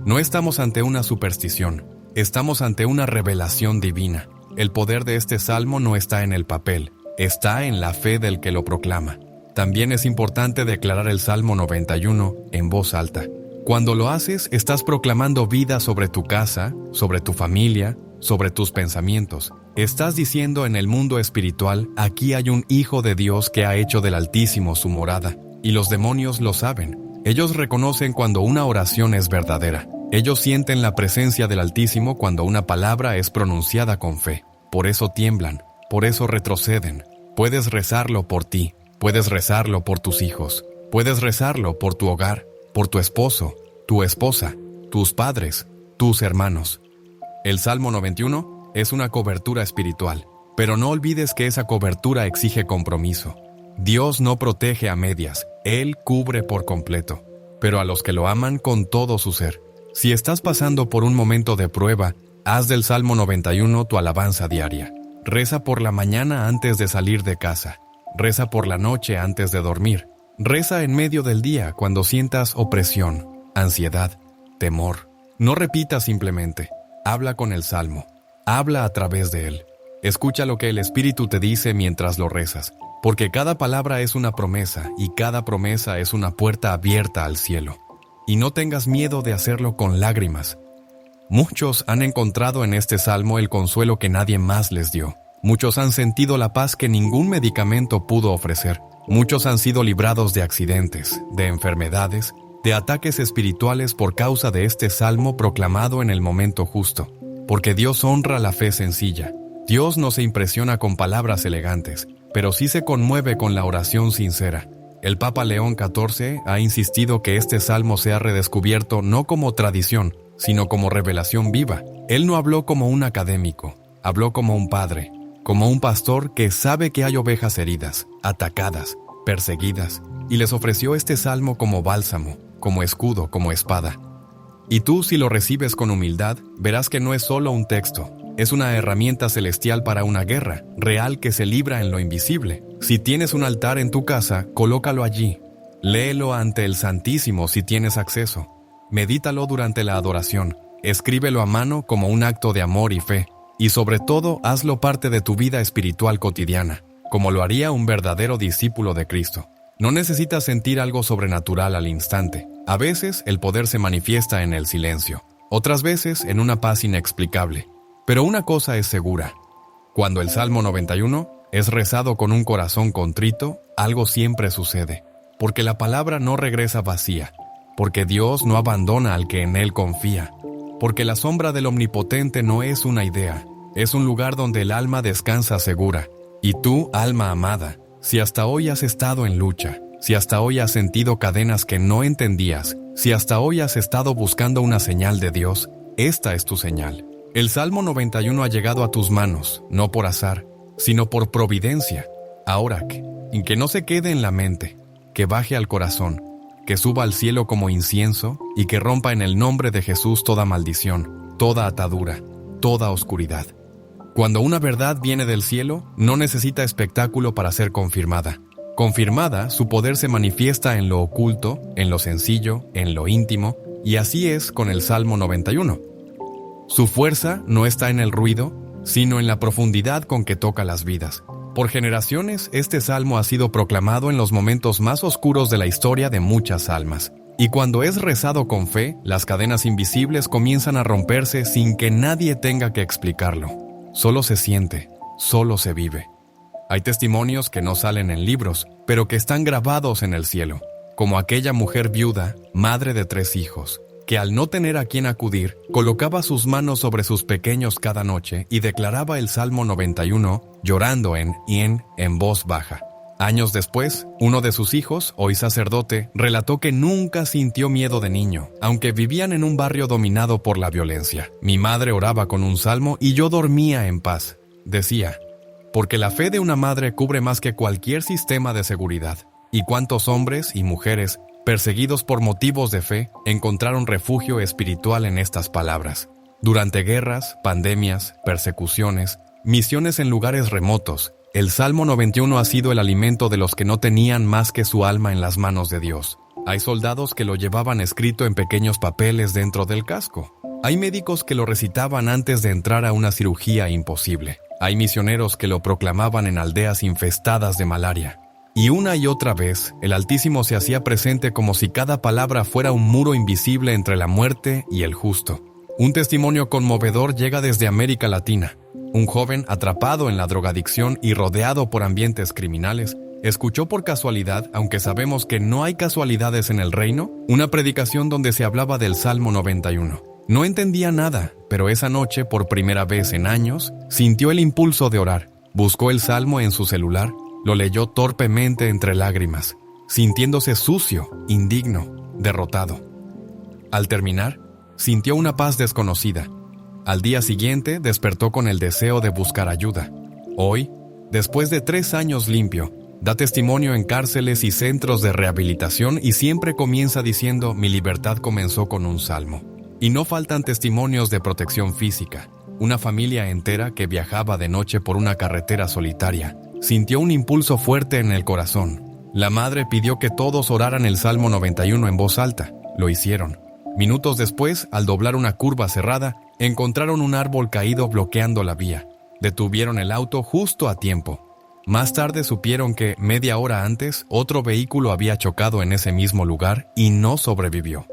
No estamos ante una superstición, estamos ante una revelación divina. El poder de este salmo no está en el papel, está en la fe del que lo proclama. También es importante declarar el Salmo 91 en voz alta. Cuando lo haces, estás proclamando vida sobre tu casa, sobre tu familia, sobre tus pensamientos. Estás diciendo en el mundo espiritual, aquí hay un Hijo de Dios que ha hecho del Altísimo su morada. Y los demonios lo saben. Ellos reconocen cuando una oración es verdadera. Ellos sienten la presencia del Altísimo cuando una palabra es pronunciada con fe. Por eso tiemblan, por eso retroceden. Puedes rezarlo por ti, puedes rezarlo por tus hijos, puedes rezarlo por tu hogar, por tu esposo, tu esposa, tus padres, tus hermanos. El Salmo 91 es una cobertura espiritual, pero no olvides que esa cobertura exige compromiso. Dios no protege a medias, Él cubre por completo, pero a los que lo aman con todo su ser. Si estás pasando por un momento de prueba, haz del Salmo 91 tu alabanza diaria. Reza por la mañana antes de salir de casa. Reza por la noche antes de dormir. Reza en medio del día cuando sientas opresión, ansiedad, temor. No repitas simplemente. Habla con el Salmo. Habla a través de él. Escucha lo que el Espíritu te dice mientras lo rezas, porque cada palabra es una promesa y cada promesa es una puerta abierta al cielo. Y no tengas miedo de hacerlo con lágrimas. Muchos han encontrado en este salmo el consuelo que nadie más les dio. Muchos han sentido la paz que ningún medicamento pudo ofrecer. Muchos han sido librados de accidentes, de enfermedades, de ataques espirituales por causa de este salmo proclamado en el momento justo. Porque Dios honra la fe sencilla. Dios no se impresiona con palabras elegantes, pero sí se conmueve con la oración sincera. El Papa León XIV ha insistido que este salmo sea redescubierto no como tradición, sino como revelación viva. Él no habló como un académico, habló como un padre, como un pastor que sabe que hay ovejas heridas, atacadas, perseguidas, y les ofreció este salmo como bálsamo, como escudo, como espada. Y tú, si lo recibes con humildad, verás que no es solo un texto, es una herramienta celestial para una guerra, real que se libra en lo invisible. Si tienes un altar en tu casa, colócalo allí. Léelo ante el Santísimo si tienes acceso. Medítalo durante la adoración. Escríbelo a mano como un acto de amor y fe. Y sobre todo, hazlo parte de tu vida espiritual cotidiana, como lo haría un verdadero discípulo de Cristo. No necesitas sentir algo sobrenatural al instante. A veces, el poder se manifiesta en el silencio. Otras veces, en una paz inexplicable. Pero una cosa es segura. Cuando el Salmo 91 es rezado con un corazón contrito, algo siempre sucede. Porque la palabra no regresa vacía. Porque Dios no abandona al que en Él confía. Porque la sombra del Omnipotente no es una idea. Es un lugar donde el alma descansa segura. Y tú, alma amada, si hasta hoy has estado en lucha, si hasta hoy has sentido cadenas que no entendías, si hasta hoy has estado buscando una señal de Dios, esta es tu señal. El Salmo 91 ha llegado a tus manos, no por azar, sino por providencia. Ahora que no se quede en la mente, que baje al corazón, que suba al cielo como incienso y que rompa en el nombre de Jesús toda maldición, toda atadura, toda oscuridad. Cuando una verdad viene del cielo, no necesita espectáculo para ser confirmada. Confirmada, su poder se manifiesta en lo oculto, en lo sencillo, en lo íntimo, y así es con el Salmo 91. Su fuerza no está en el ruido, sino en la profundidad con que toca las vidas. Por generaciones, este salmo ha sido proclamado en los momentos más oscuros de la historia de muchas almas. Y cuando es rezado con fe, las cadenas invisibles comienzan a romperse sin que nadie tenga que explicarlo. Solo se siente, solo se vive. Hay testimonios que no salen en libros, pero que están grabados en el cielo, como aquella mujer viuda, madre de 3 hijos, que al no tener a quien acudir, colocaba sus manos sobre sus pequeños cada noche y declaraba el Salmo 91, llorando en voz baja. Años después, uno de sus hijos, hoy sacerdote, relató que nunca sintió miedo de niño, aunque vivían en un barrio dominado por la violencia. Mi madre oraba con un salmo y yo dormía en paz, decía, porque la fe de una madre cubre más que cualquier sistema de seguridad. Y cuántos hombres y mujeres, perseguidos por motivos de fe, encontraron refugio espiritual en estas palabras. Durante guerras, pandemias, persecuciones, misiones en lugares remotos, El Salmo 91 ha sido el alimento de los que no tenían más que su alma en las manos de Dios. Hay soldados que lo llevaban escrito en pequeños papeles dentro del casco. Hay médicos que lo recitaban antes de entrar a una cirugía imposible. Hay misioneros que lo proclamaban en aldeas infestadas de malaria. Y una y otra vez, el Altísimo se hacía presente como si cada palabra fuera un muro invisible entre la muerte y el justo. Un testimonio conmovedor llega desde América Latina. Un joven atrapado en la drogadicción y rodeado por ambientes criminales, escuchó por casualidad, aunque sabemos que no hay casualidades en el reino, una predicación donde se hablaba del Salmo 91. No entendía nada, pero esa noche, por primera vez en años, sintió el impulso de orar. Buscó el Salmo en su celular, lo leyó torpemente entre lágrimas, sintiéndose sucio, indigno, derrotado. Al terminar, sintió una paz desconocida. Al día siguiente, despertó con el deseo de buscar ayuda. Hoy, después de 3 años limpio, da testimonio en cárceles y centros de rehabilitación y siempre comienza diciendo: mi libertad comenzó con un salmo. Y no faltan testimonios de protección física. Una familia entera que viajaba de noche por una carretera solitaria sintió un impulso fuerte en el corazón. La madre pidió que todos oraran el Salmo 91 en voz alta. Lo hicieron. Minutos después, al doblar una curva cerrada, encontraron un árbol caído bloqueando la vía. Detuvieron el auto justo a tiempo. Más tarde supieron que, media hora antes, otro vehículo había chocado en ese mismo lugar y no sobrevivió.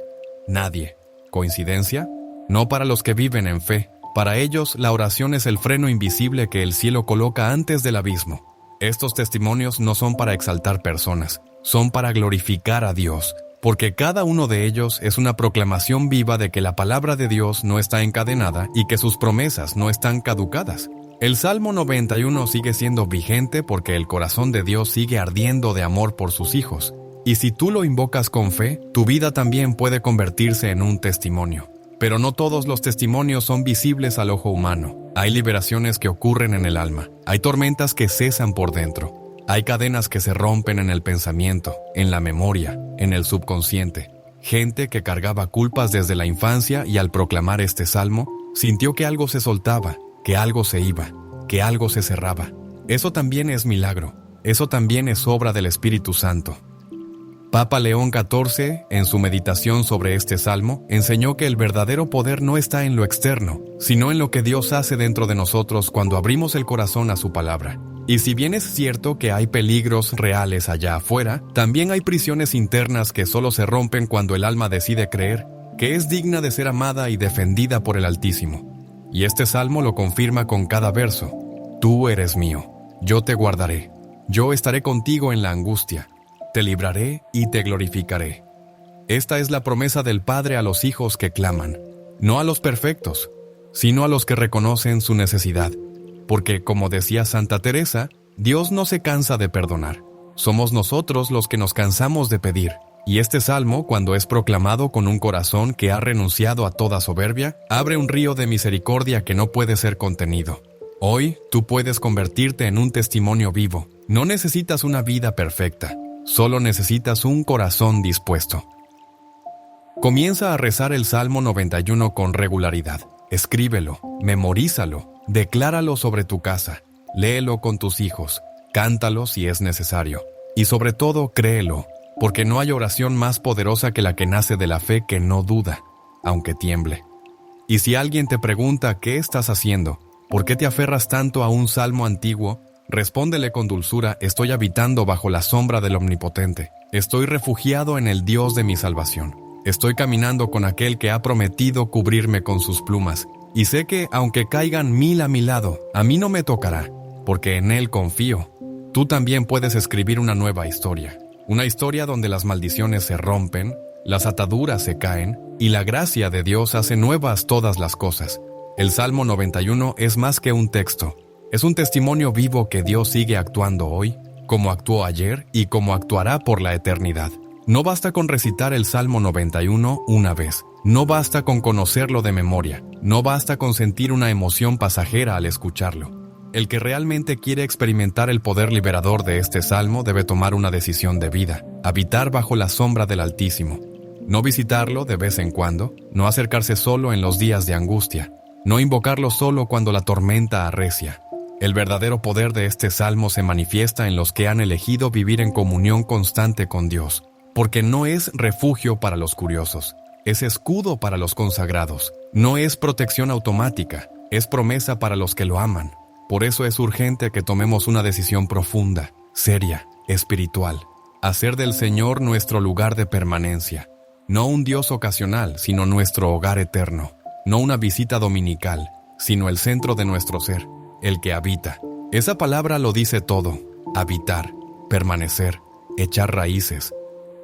Nadie. ¿Coincidencia? No para los que viven en fe. Para ellos, la oración es el freno invisible que el cielo coloca antes del abismo. Estos testimonios no son para exaltar personas, son para glorificar a Dios, porque cada uno de ellos es una proclamación viva de que la palabra de Dios no está encadenada y que sus promesas no están caducadas. El Salmo 91 sigue siendo vigente porque el corazón de Dios sigue ardiendo de amor por sus hijos. Y si tú lo invocas con fe, tu vida también puede convertirse en un testimonio. Pero no todos los testimonios son visibles al ojo humano. Hay liberaciones que ocurren en el alma. Hay tormentas que cesan por dentro. Hay cadenas que se rompen en el pensamiento, en la memoria, en el subconsciente. Gente que cargaba culpas desde la infancia y al proclamar este salmo, sintió que algo se soltaba, que algo se iba, que algo se cerraba. Eso también es milagro. Eso también es obra del Espíritu Santo. Papa León XIV, en su meditación sobre este salmo, enseñó que el verdadero poder no está en lo externo, sino en lo que Dios hace dentro de nosotros cuando abrimos el corazón a su palabra. Y si bien es cierto que hay peligros reales allá afuera, también hay prisiones internas que solo se rompen cuando el alma decide creer que es digna de ser amada y defendida por el Altísimo. Y este salmo lo confirma con cada verso. Tú eres mío, yo te guardaré, yo estaré contigo en la angustia. Te libraré y te glorificaré. Esta es la promesa del Padre a los hijos que claman, no a los perfectos, sino a los que reconocen su necesidad. Porque, como decía Santa Teresa, Dios no se cansa de perdonar. Somos nosotros los que nos cansamos de pedir. Y este salmo, cuando es proclamado con un corazón que ha renunciado a toda soberbia, abre un río de misericordia que no puede ser contenido. Hoy, tú puedes convertirte en un testimonio vivo. No necesitas una vida perfecta. Solo necesitas un corazón dispuesto. Comienza a rezar el Salmo 91 con regularidad. Escríbelo, memorízalo, decláralo sobre tu casa, léelo con tus hijos, cántalo si es necesario. Y sobre todo, créelo, porque no hay oración más poderosa que la que nace de la fe que no duda, aunque tiemble. Y si alguien te pregunta qué estás haciendo, por qué te aferras tanto a un salmo antiguo, respóndele con dulzura: estoy habitando bajo la sombra del Omnipotente. Estoy refugiado en el Dios de mi salvación. Estoy caminando con aquel que ha prometido cubrirme con sus plumas. Y sé que, aunque caigan 1000 a mi lado, a mí no me tocará, porque en Él confío. Tú también puedes escribir una nueva historia. Una historia donde las maldiciones se rompen, las ataduras se caen, y la gracia de Dios hace nuevas todas las cosas. El Salmo 91 es más que un texto. Es un testimonio vivo que Dios sigue actuando hoy, como actuó ayer y como actuará por la eternidad. No basta con recitar el Salmo 91 una vez. No basta con conocerlo de memoria. No basta con sentir una emoción pasajera al escucharlo. El que realmente quiere experimentar el poder liberador de este salmo debe tomar una decisión de vida: habitar bajo la sombra del Altísimo. No visitarlo de vez en cuando, no acercarse solo en los días de angustia, no invocarlo solo cuando la tormenta arrecia. El verdadero poder de este salmo se manifiesta en los que han elegido vivir en comunión constante con Dios, porque no es refugio para los curiosos, es escudo para los consagrados, no es protección automática, es promesa para los que lo aman. Por eso es urgente que tomemos una decisión profunda, seria, espiritual, hacer del Señor nuestro lugar de permanencia, no un Dios ocasional, sino nuestro hogar eterno, no una visita dominical, sino el centro de nuestro ser, el que habita. Esa palabra lo dice todo: habitar, permanecer, echar raíces,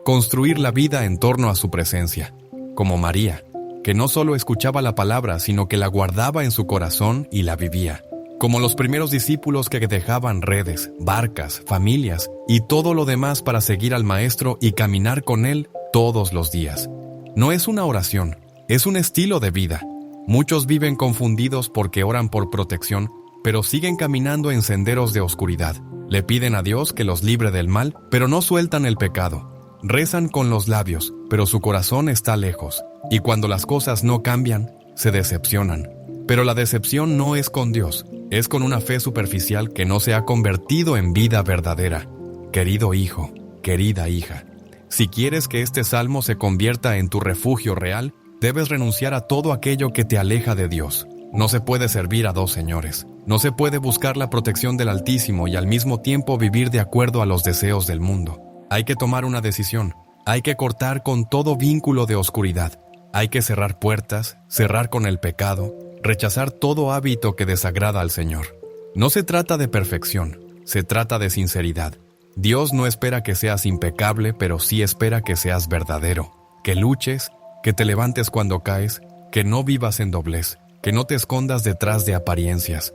construir la vida en torno a su presencia, como María, que no solo escuchaba la palabra, sino que la guardaba en su corazón y la vivía, como los primeros discípulos que dejaban redes, barcas, familias y todo lo demás para seguir al Maestro y caminar con Él todos los días. No es una oración, es un estilo de vida. Muchos viven confundidos porque oran por protección, pero siguen caminando en senderos de oscuridad. Le piden a Dios que los libre del mal, pero no sueltan el pecado. Rezan con los labios, pero su corazón está lejos. Y cuando las cosas no cambian, se decepcionan. Pero la decepción no es con Dios, es con una fe superficial que no se ha convertido en vida verdadera. Querido hijo, querida hija, si quieres que este salmo se convierta en tu refugio real, debes renunciar a todo aquello que te aleja de Dios. No se puede servir a dos señores. No se puede buscar la protección del Altísimo y al mismo tiempo vivir de acuerdo a los deseos del mundo. Hay que tomar una decisión. Hay que cortar con todo vínculo de oscuridad. Hay que cerrar puertas, cerrar con el pecado, rechazar todo hábito que desagrada al Señor. No se trata de perfección, se trata de sinceridad. Dios no espera que seas impecable, pero sí espera que seas verdadero, que luches, que te levantes cuando caes, que no vivas en doblez, que no te escondas detrás de apariencias.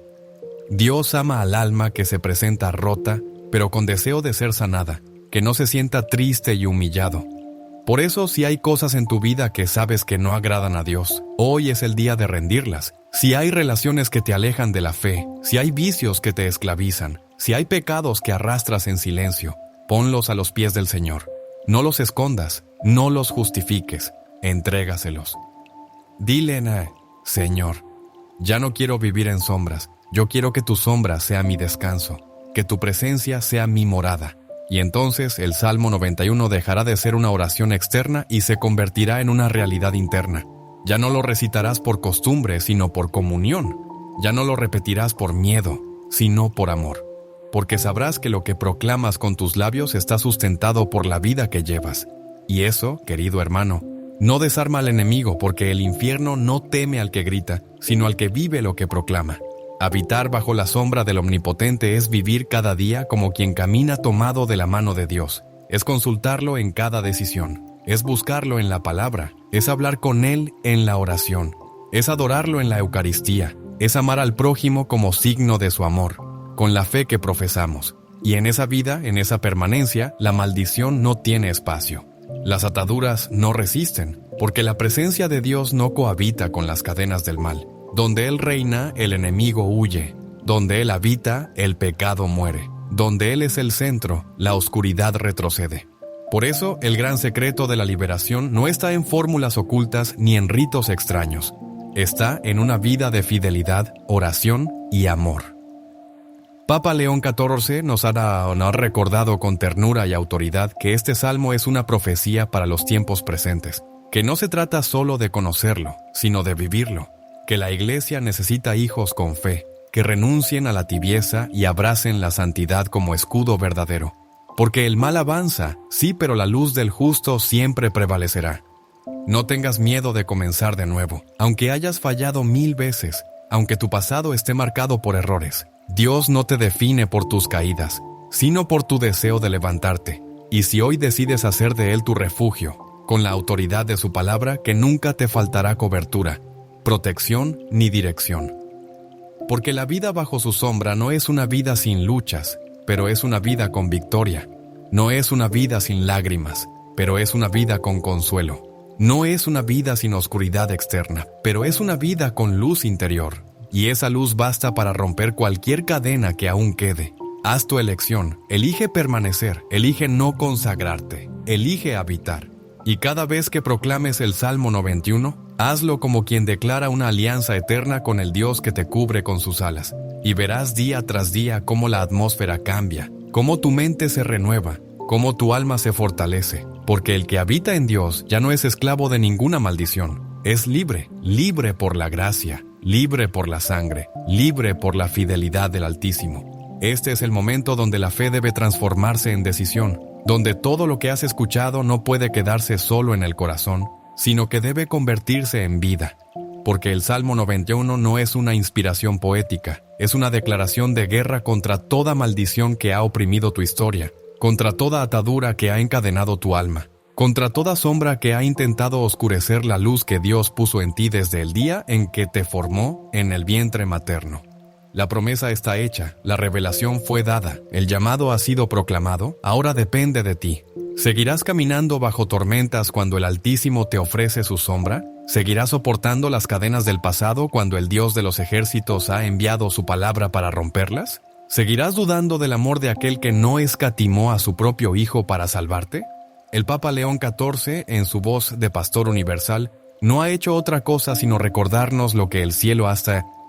Dios ama al alma que se presenta rota, pero con deseo de ser sanada, que no se sienta triste y humillado. Por eso, si hay cosas en tu vida que sabes que no agradan a Dios, hoy es el día de rendirlas. Si hay relaciones que te alejan de la fe, si hay vicios que te esclavizan, si hay pecados que arrastras en silencio, ponlos a los pies del Señor. No los escondas, no los justifiques, entrégaselos. Dile, Señor, ya no quiero vivir en sombras, yo quiero que tu sombra sea mi descanso, que tu presencia sea mi morada. Y entonces el Salmo 91 dejará de ser una oración externa y se convertirá en una realidad interna. Ya no lo recitarás por costumbre, sino por comunión. Ya no lo repetirás por miedo, sino por amor. Porque sabrás que lo que proclamas con tus labios está sustentado por la vida que llevas. Y eso, querido hermano, no desarma al enemigo, porque el infierno no teme al que grita, sino al que vive lo que proclama. Habitar bajo la sombra del Omnipotente es vivir cada día como quien camina tomado de la mano de Dios. Es consultarlo en cada decisión. Es buscarlo en la palabra. Es hablar con Él en la oración. Es adorarlo en la Eucaristía. Es amar al prójimo como signo de su amor, con la fe que profesamos. Y en esa vida, en esa permanencia, la maldición no tiene espacio. Las ataduras no resisten, porque la presencia de Dios no cohabita con las cadenas del mal. Donde Él reina, el enemigo huye. Donde Él habita, el pecado muere. Donde Él es el centro, la oscuridad retrocede. Por eso, el gran secreto de la liberación no está en fórmulas ocultas ni en ritos extraños. Está en una vida de fidelidad, oración y amor. Papa León XIV nos ha recordado con ternura y autoridad que este salmo es una profecía para los tiempos presentes, que no se trata solo de conocerlo, sino de vivirlo, que la Iglesia necesita hijos con fe, que renuncien a la tibieza y abracen la santidad como escudo verdadero. Porque el mal avanza, sí, pero la luz del justo siempre prevalecerá. No tengas miedo de comenzar de nuevo, aunque hayas fallado 1000 veces, aunque tu pasado esté marcado por errores. Dios no te define por tus caídas, sino por tu deseo de levantarte. Y si hoy decides hacer de Él tu refugio, con la autoridad de su palabra, que nunca te faltará cobertura, protección ni dirección. Porque la vida bajo su sombra no es una vida sin luchas, pero es una vida con victoria. No es una vida sin lágrimas, pero es una vida con consuelo. No es una vida sin oscuridad externa, pero es una vida con luz interior. Y esa luz basta para romper cualquier cadena que aún quede. Haz tu elección, elige permanecer, elige no consagrarte, elige habitar. Y cada vez que proclames el Salmo 91, hazlo como quien declara una alianza eterna con el Dios que te cubre con sus alas. y verás día tras día cómo la atmósfera cambia, cómo tu mente se renueva, cómo tu alma se fortalece, porque el que habita en Dios ya no es esclavo de ninguna maldición, es libre, libre por la gracia, libre por la sangre, libre por la fidelidad del Altísimo. Este es el momento donde la fe debe transformarse en decisión, donde todo lo que has escuchado no puede quedarse solo en el corazón, sino que debe convertirse en vida. Porque el Salmo 91 no es una inspiración poética, es una declaración de guerra contra toda maldición que ha oprimido tu historia, contra toda atadura que ha encadenado tu alma, contra toda sombra que ha intentado oscurecer la luz que Dios puso en ti desde el día en que te formó en el vientre materno. La promesa está hecha, la revelación fue dada, el llamado ha sido proclamado, ahora depende de ti. ¿Seguirás caminando bajo tormentas cuando el Altísimo te ofrece su sombra? ¿Seguirás soportando las cadenas del pasado cuando el Dios de los ejércitos ha enviado su palabra para romperlas? ¿Seguirás dudando del amor de aquel que no escatimó a su propio Hijo para salvarte? El Papa León XIV, en su voz de pastor universal, no ha hecho otra cosa sino recordarnos lo que el cielo ha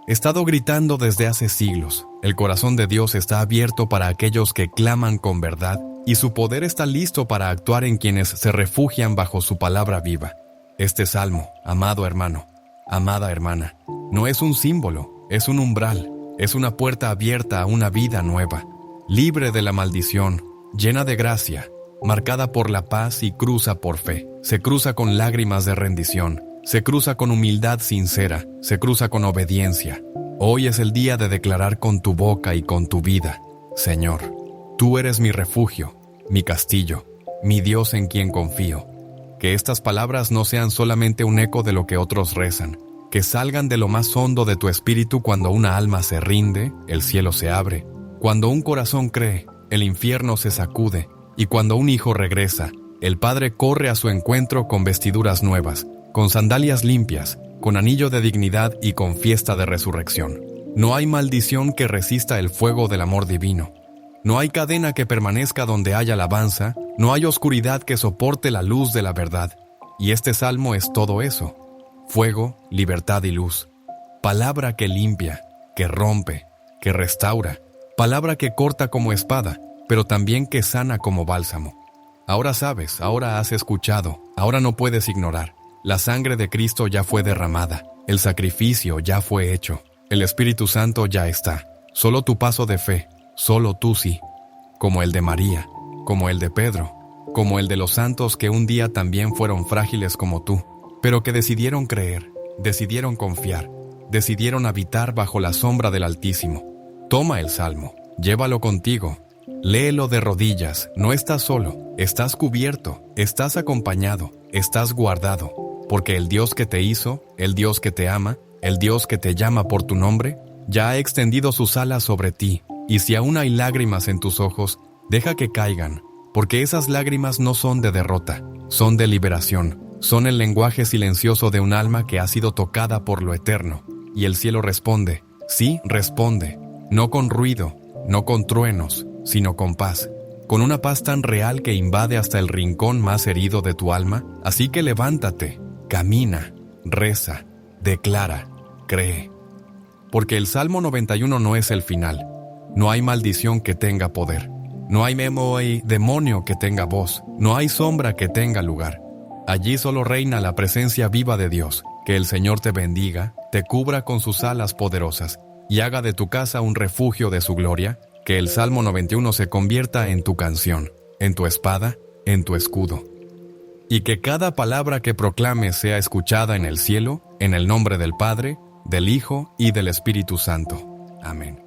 estado gritando desde hace siglos. El corazón de Dios está abierto para aquellos que claman con verdad, y su poder está listo para actuar en quienes se refugian bajo su palabra viva. Este salmo, amado hermano, amada hermana, no es un símbolo, es un umbral, es una puerta abierta a una vida nueva, libre de la maldición, llena de gracia, marcada por la paz y cruza por fe. Se cruza con lágrimas de rendición, se cruza con humildad sincera, se cruza con obediencia. Hoy es el día de declarar con tu boca y con tu vida: Señor, tú eres mi refugio, mi castillo, mi Dios en quien confío. Que estas palabras no sean solamente un eco de lo que otros rezan, que salgan de lo más hondo de tu espíritu cuando una alma se rinde, el cielo se abre, cuando un corazón cree, el infierno se sacude, y cuando un hijo regresa, el Padre corre a su encuentro con vestiduras nuevas, con sandalias limpias, con anillo de dignidad y con fiesta de resurrección. No hay maldición que resista el fuego del amor divino. No hay cadena que permanezca donde haya alabanza, no hay oscuridad que soporte la luz de la verdad. Y este salmo es todo eso: fuego, libertad y luz. Palabra que limpia, que rompe, que restaura. Palabra que corta como espada, pero también que sana como bálsamo. Ahora sabes, ahora has escuchado, ahora no puedes ignorar. La sangre de Cristo ya fue derramada, el sacrificio ya fue hecho, el Espíritu Santo ya está. Solo tu paso de fe, solo tú sí, como el de María, como el de Pedro, como el de los santos que un día también fueron frágiles como tú, pero que decidieron creer, decidieron confiar, decidieron habitar bajo la sombra del Altísimo. Toma el Salmo, llévalo contigo, léelo de rodillas, no estás solo, estás cubierto, estás acompañado, estás guardado, porque el Dios que te hizo, el Dios que te ama, el Dios que te llama por tu nombre, ya ha extendido sus alas sobre ti, y si aún hay lágrimas en tus ojos, deja que caigan, porque esas lágrimas no son de derrota, son de liberación, son el lenguaje silencioso de un alma que ha sido tocada por lo eterno, y el cielo responde, sí, responde, no con ruido, no con truenos, sino con paz, con una paz tan real que invade hasta el rincón más herido de tu alma. Así que levántate, camina, reza, declara, cree. Porque el Salmo 91 no es el final. No hay maldición que tenga poder. No hay demonio que tenga voz. No hay sombra que tenga lugar. Allí solo reina la presencia viva de Dios. Que el Señor te bendiga, te cubra con sus alas poderosas y haga de tu casa un refugio de su gloria. Que el Salmo 91 se convierta en tu canción, en tu espada, en tu escudo. Y que cada palabra que proclames sea escuchada en el cielo, en el nombre del Padre, del Hijo y del Espíritu Santo. Amén.